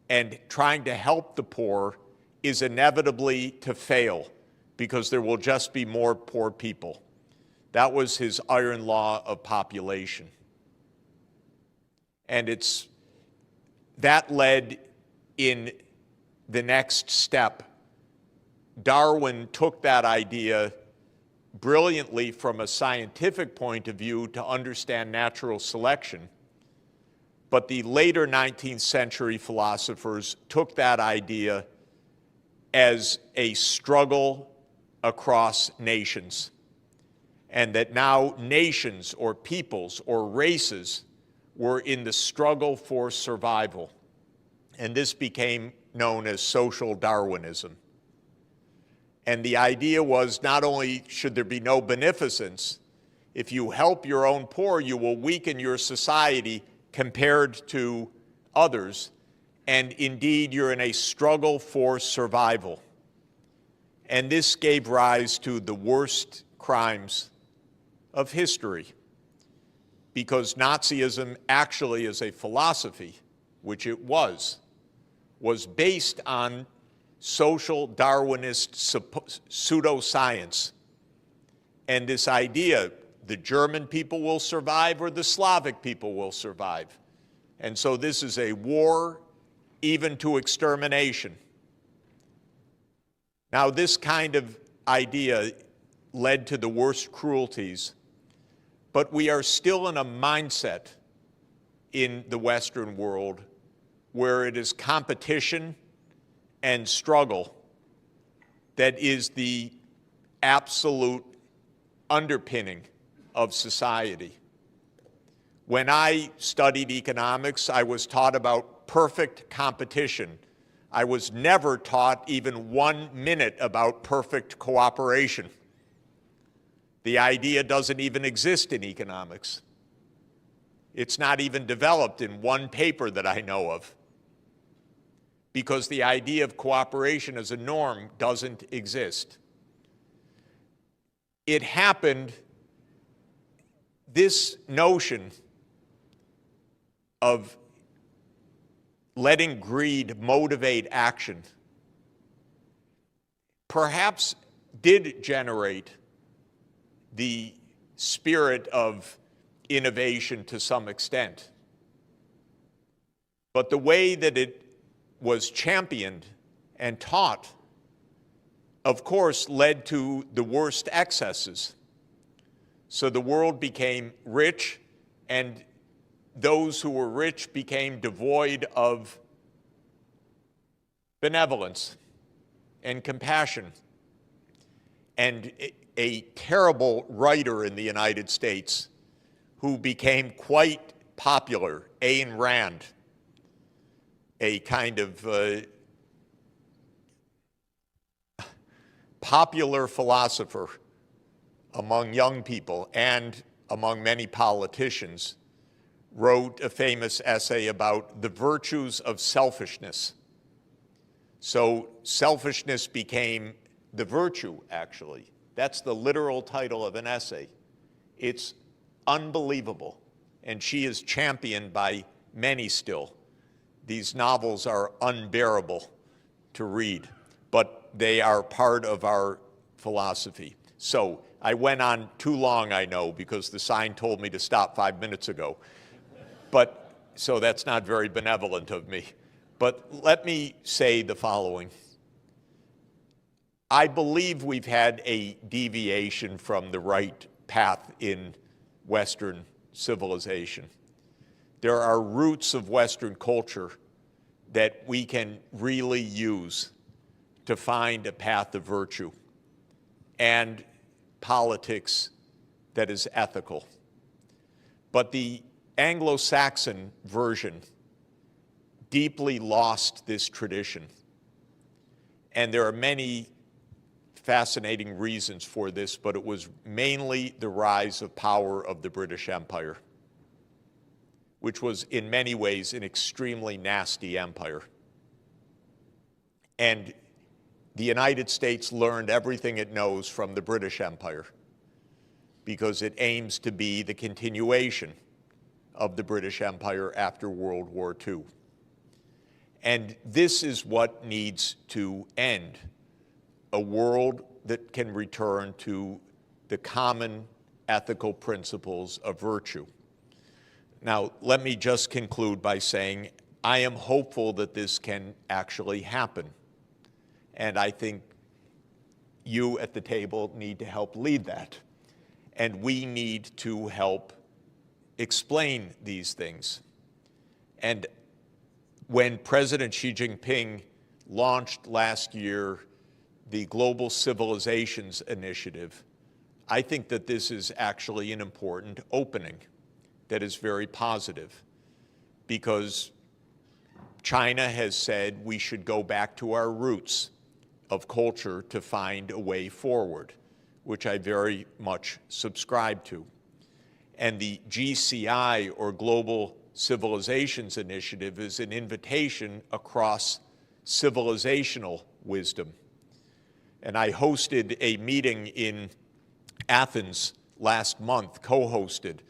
and trying to help the poor is inevitably to fail, because there will just be more poor people. That was his iron law of population. And that led in the next step. Darwin took that idea brilliantly from a scientific point of view to understand natural selection. But the later 19th century philosophers took that idea as a struggle across nations, and that now nations or peoples or races were in the struggle for survival. And this became known as social Darwinism. And the idea was not only should there be no beneficence, if you help your own poor, you will weaken your society compared to others. And indeed, you're in a struggle for survival. And this gave rise to the worst crimes of history, because Nazism actually as a philosophy, which it was based on social Darwinist pseudoscience. And this idea, the German people will survive or the Slavic people will survive. And so this is a war even to extermination. Now, this kind of idea led to the worst cruelties, but we are still in a mindset in the Western world where it is competition and struggle that is the absolute underpinning of society. When I studied economics, I was taught about perfect competition. I was never taught even 1 minute about perfect cooperation. The idea doesn't even exist in economics. It's not even developed in one paper that I know of, because the idea of cooperation as a norm doesn't exist. It happened, this notion of letting greed motivate action perhaps did generate the spirit of innovation to some extent. But the way that it was championed and taught, of course, led to the worst excesses. So the world became rich, and those who were rich became devoid of benevolence and compassion. And a terrible writer in the United States who became quite popular, Ayn Rand, a kind of popular philosopher among young people and among many politicians, wrote a famous essay about the virtues of selfishness. So selfishness became the virtue, actually. That's the literal title of an essay. It's unbelievable, and she is championed by many still. These novels are unbearable to read, but they are part of our philosophy. So I went on too long, I know, because the sign told me to stop 5 minutes ago. But so that's not very benevolent of me. But let me say the following. I believe we've had a deviation from the right path in Western civilization. There are roots of Western culture that we can really use to find a path of virtue and politics that is ethical. But the Anglo-Saxon version deeply lost this tradition. And there are many fascinating reasons for this, but it was mainly the rise of power of the British Empire, which was in many ways an extremely nasty empire. And the United States learned everything it knows from the British Empire because it aims to be the continuation of the British Empire after World War II. And this is what needs to end, a world that can return to the common ethical principles of virtue. Now, let me just conclude by saying I am hopeful that this can actually happen. And I think you at the table need to help lead that. And we need to help explain these things. And when President Xi Jinping launched last year the Global Civilizations Initiative, I think that this is actually an important opening that is very positive, because China has said we should go back to our roots of culture to find a way forward, which I very much subscribe to. And the GCI, or Global Civilizations Initiative, is an invitation across civilizational wisdom. And I hosted a meeting in Athens last month, co-hosted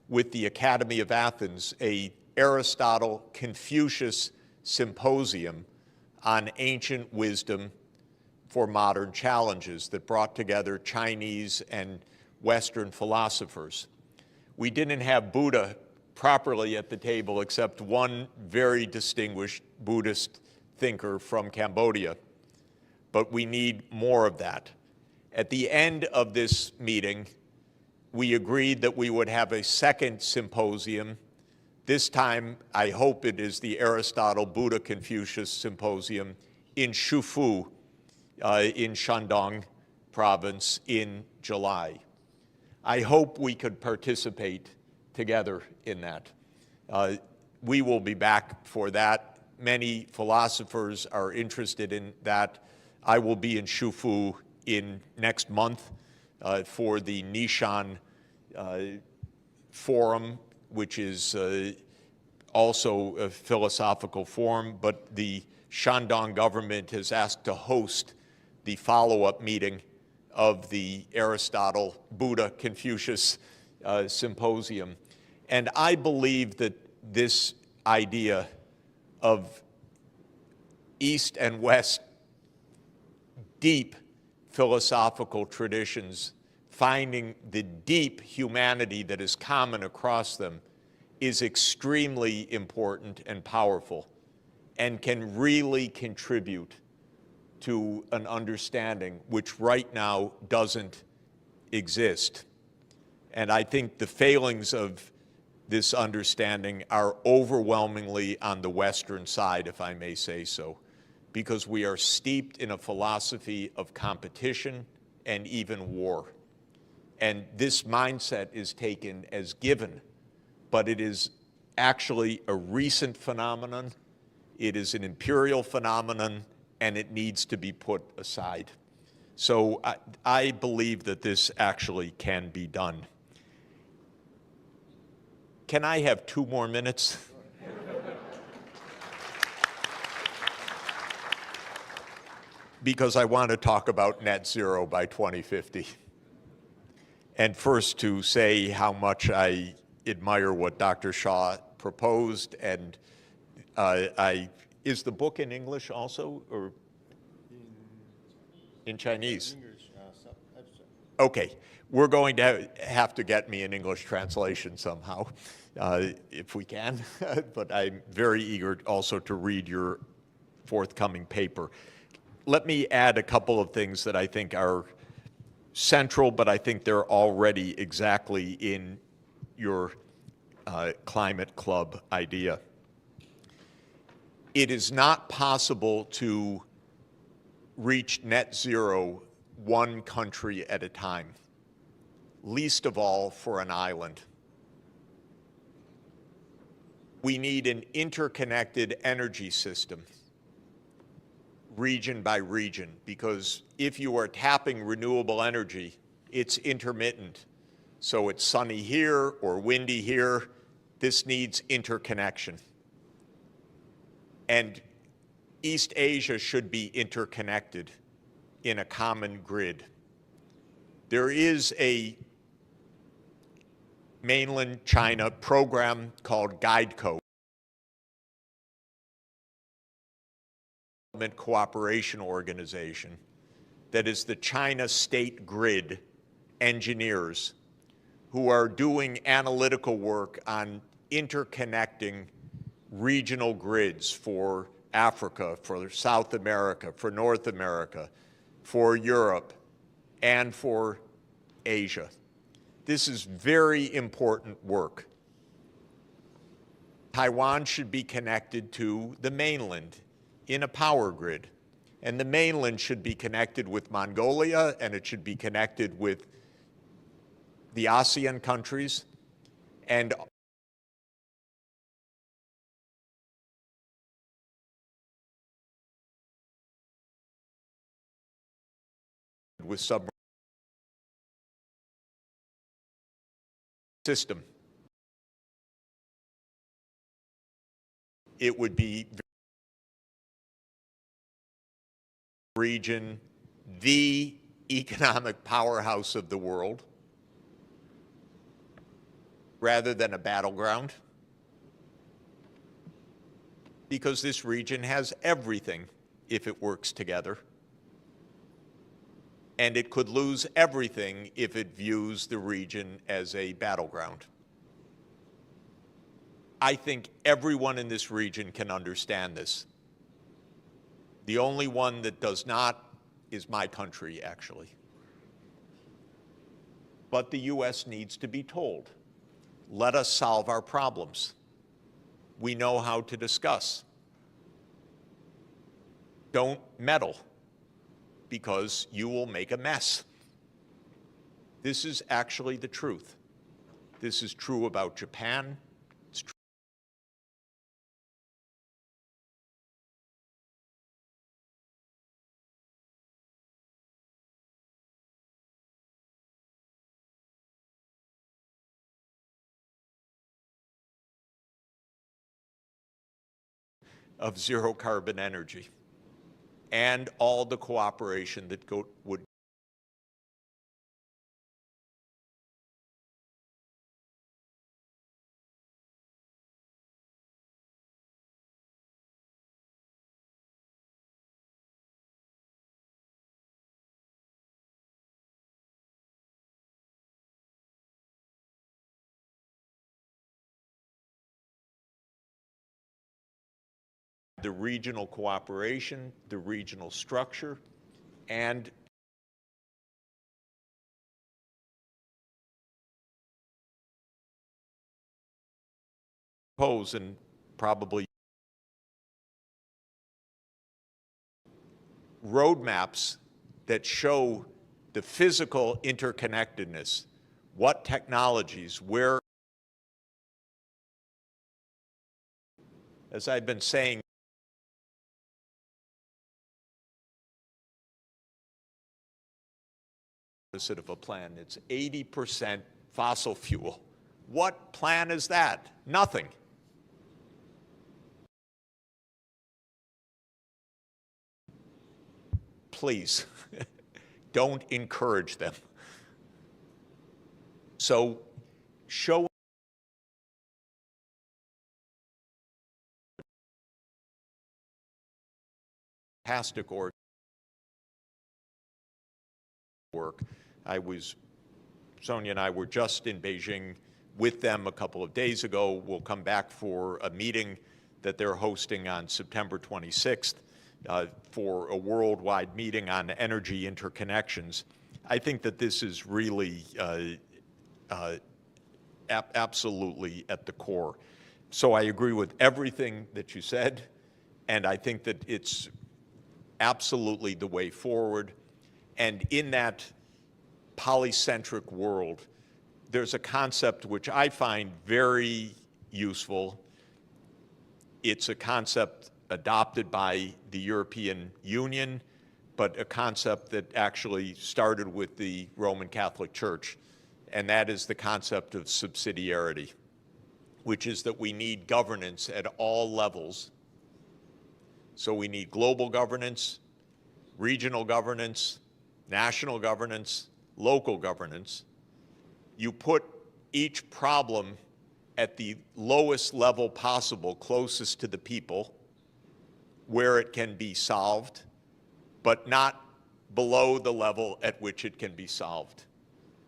with the Academy of Athens, a Aristotle-Confucius symposium on ancient wisdom for modern challenges that brought together Chinese and Western philosophers. We didn't have Buddha properly at the table except one very distinguished Buddhist thinker from Cambodia, but we need more of that. At the end of this meeting, we agreed that we would have a second symposium. This time, I hope it is the Aristotle Buddha Confucius Symposium in Shufu, in Shandong province in July. I hope we could participate together in that. We will be back for that. Many philosophers are interested in that. I will be in Shufu in next month for the Nishan Forum, which is also a philosophical forum, but the Shandong government has asked to host the follow-up meeting of the Aristotle Buddha Confucius Symposium. And I believe that this idea of East and West deep philosophical traditions, finding the deep humanity that is common across them, is extremely important and powerful and can really contribute to an understanding which right now doesn't exist. And I think the failings of this understanding are overwhelmingly on the Western side, if I may say so, because we are steeped in a philosophy of competition and even war. And this mindset is taken as given, but it is actually a recent phenomenon. It is an imperial phenomenon, and it needs to be put aside. So I believe that this actually can be done. Can I have 2 more minutes? Because I want to talk about net zero by 2050. And first to say how much I admire what Dr. Shaw proposed, and is the book in English also, or in Chinese? Okay, we're going to have to get me an English translation somehow, if we can, but I'm very eager also to read your forthcoming paper. Let me add a couple of things that I think are central, but I think they're already exactly in your climate club idea. It is not possible to reach net zero one country at a time, least of all for an island. We need an interconnected energy system, region by region, because if you are tapping renewable energy, it's intermittent. So it's sunny here or windy here. This needs interconnection. And East Asia should be interconnected in a common grid. There is a mainland China program called GuideCo, Cooperation Organization, that is the China State Grid engineers who are doing analytical work on interconnecting regional grids for Africa, for South America, for North America, for Europe, and for Asia. This is very important work. Taiwan should be connected to the mainland in a power grid. And the mainland should be connected with Mongolia, and it should be connected with the ASEAN countries, and with submarine system. It would be region, the economic powerhouse of the world, rather than a battleground, because this region has everything if it works together. And it could lose everything if it views the region as a battleground. I think everyone in this region can understand this. The only one that does not is my country, actually. But the U.S. needs to be told, let us solve our problems. We know how to discuss. Don't meddle, because you will make a mess. This is actually the truth. This is true about Japan. It's true of zero carbon energy and all the cooperation that would the regional cooperation, the regional structure, and pose and probably roadmaps that show the physical interconnectedness, what technologies, where, as I've been saying, of a plan. It's 80% fossil fuel. What plan is that? Nothing. Please, don't encourage them. So show fantastic work. Sonia and I were just in Beijing with them a couple of days ago. We'll come back for a meeting that they're hosting on September 26th for a worldwide meeting on energy interconnections. I think that this is really absolutely at the core. So I agree with everything that you said, and I think that it's absolutely the way forward. And in that polycentric world, there's a concept which I find very useful. It's a concept adopted by the European Union, but a concept that actually started with the Roman Catholic Church, and that is the concept of subsidiarity, which is that we need governance at all levels. So we need global governance, regional governance, national governance, local governance. You put each problem at the lowest level possible, closest to the people, where it can be solved, but not below the level at which it can be solved.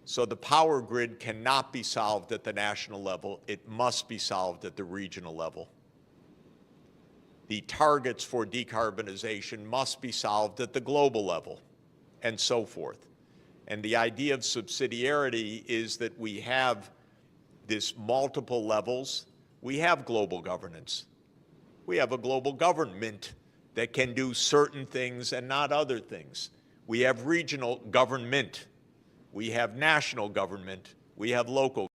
So the power grid cannot be solved at the national level. It must be solved at the regional level. The targets for decarbonization must be solved at the global level, and so forth. And the idea of subsidiarity is that we have this multiple levels. We have global governance. We have a global government that can do certain things and not other things. We have regional government. We have national government. We have local